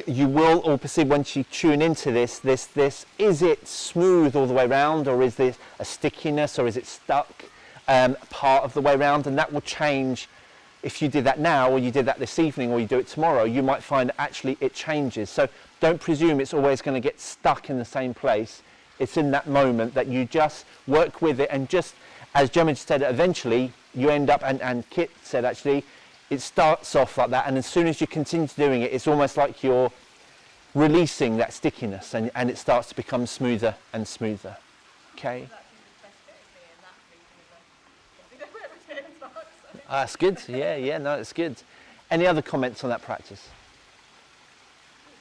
you will all perceive once you tune into this, is it smooth all the way around, or is this a stickiness, or is it stuck part of the way around? And that will change if you did that now, or you did that this evening, or you do it tomorrow. You might find actually it changes. So don't presume it's always going to get stuck in the same place. It's in that moment that you just work with it, and just as Gemma said, eventually you end up, and Kit said actually, it starts off like that, and as soon as you continue doing it, it's almost like you're releasing that stickiness, and it starts to become smoother and smoother. Okay? That's good. Yeah, no, it's good. Any other comments on that practice?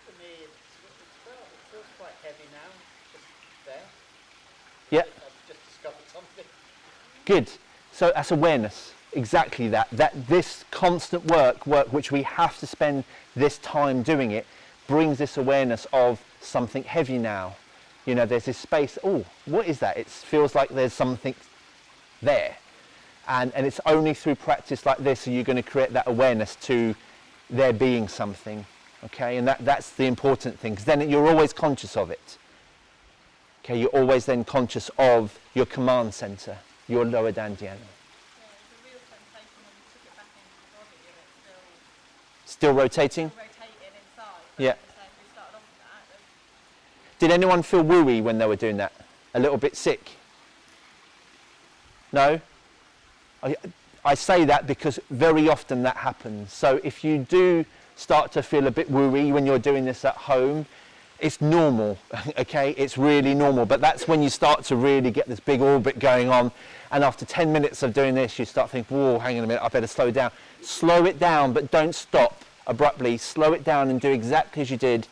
For me, it feels quite heavy now, just there. Yeah, I've just discovered something. good. So that's awareness. Exactly that. That this constant work which we have to spend this time doing it, brings this awareness of something heavy now. You know, there's this space. Oh, what is that? It feels like there's something there. And it's only through practice like this are you going to create that awareness to there being something. Okay, and that's the important thing, because then you're always conscious of it. Okay, you're always then conscious of your command center, your lower Dantian. Still rotating? Yeah. Did anyone feel wooey when they were doing that? A little bit sick? No? I say that because very often that happens. So if you do start to feel a bit wooey when you're doing this at home, It's normal, okay? It's really normal, but that's when you start to really get this big orbit going on, and after 10 minutes of doing this, you start thinking, whoa, hang on a minute, I better slow down. Slow it down, but don't stop abruptly. Slow it down and do exactly as you did,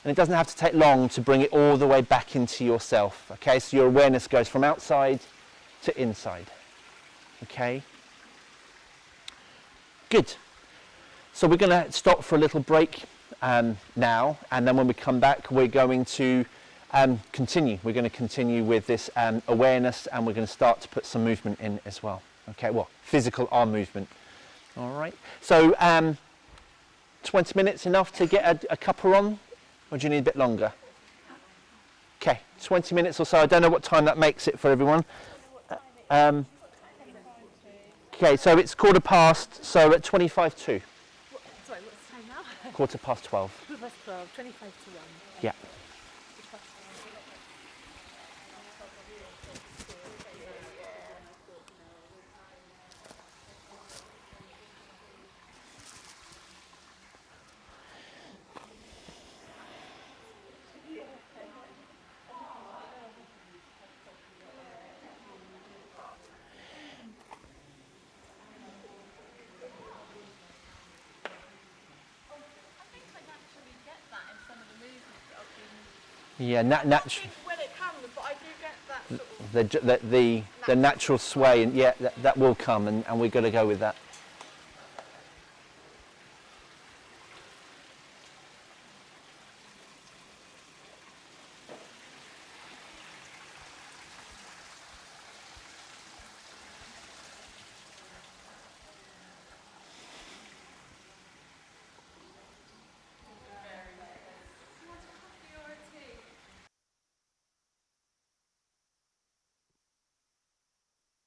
and it doesn't have to take long to bring it all the way back into yourself, okay? So your awareness goes from outside to inside, okay? Good. So we're going to stop for a little break now, and then when we come back we're going to continue. We're going to continue with this awareness, and we're going to start to put some movement in as well. Okay, well, physical arm movement. All right. So 20 minutes enough to get a cuppa on, or do you need a bit longer? Okay, 20 minutes or so. I don't know what time that makes it for everyone. Okay, so it's 12:15, so at 25 to. Sorry, what's the time now? 12:15. 12, 25 to 1. Yeah. Yeah, natural. When it comes, but I do get that sort of The natural sway, and yeah, that will come, and we've got to go with that.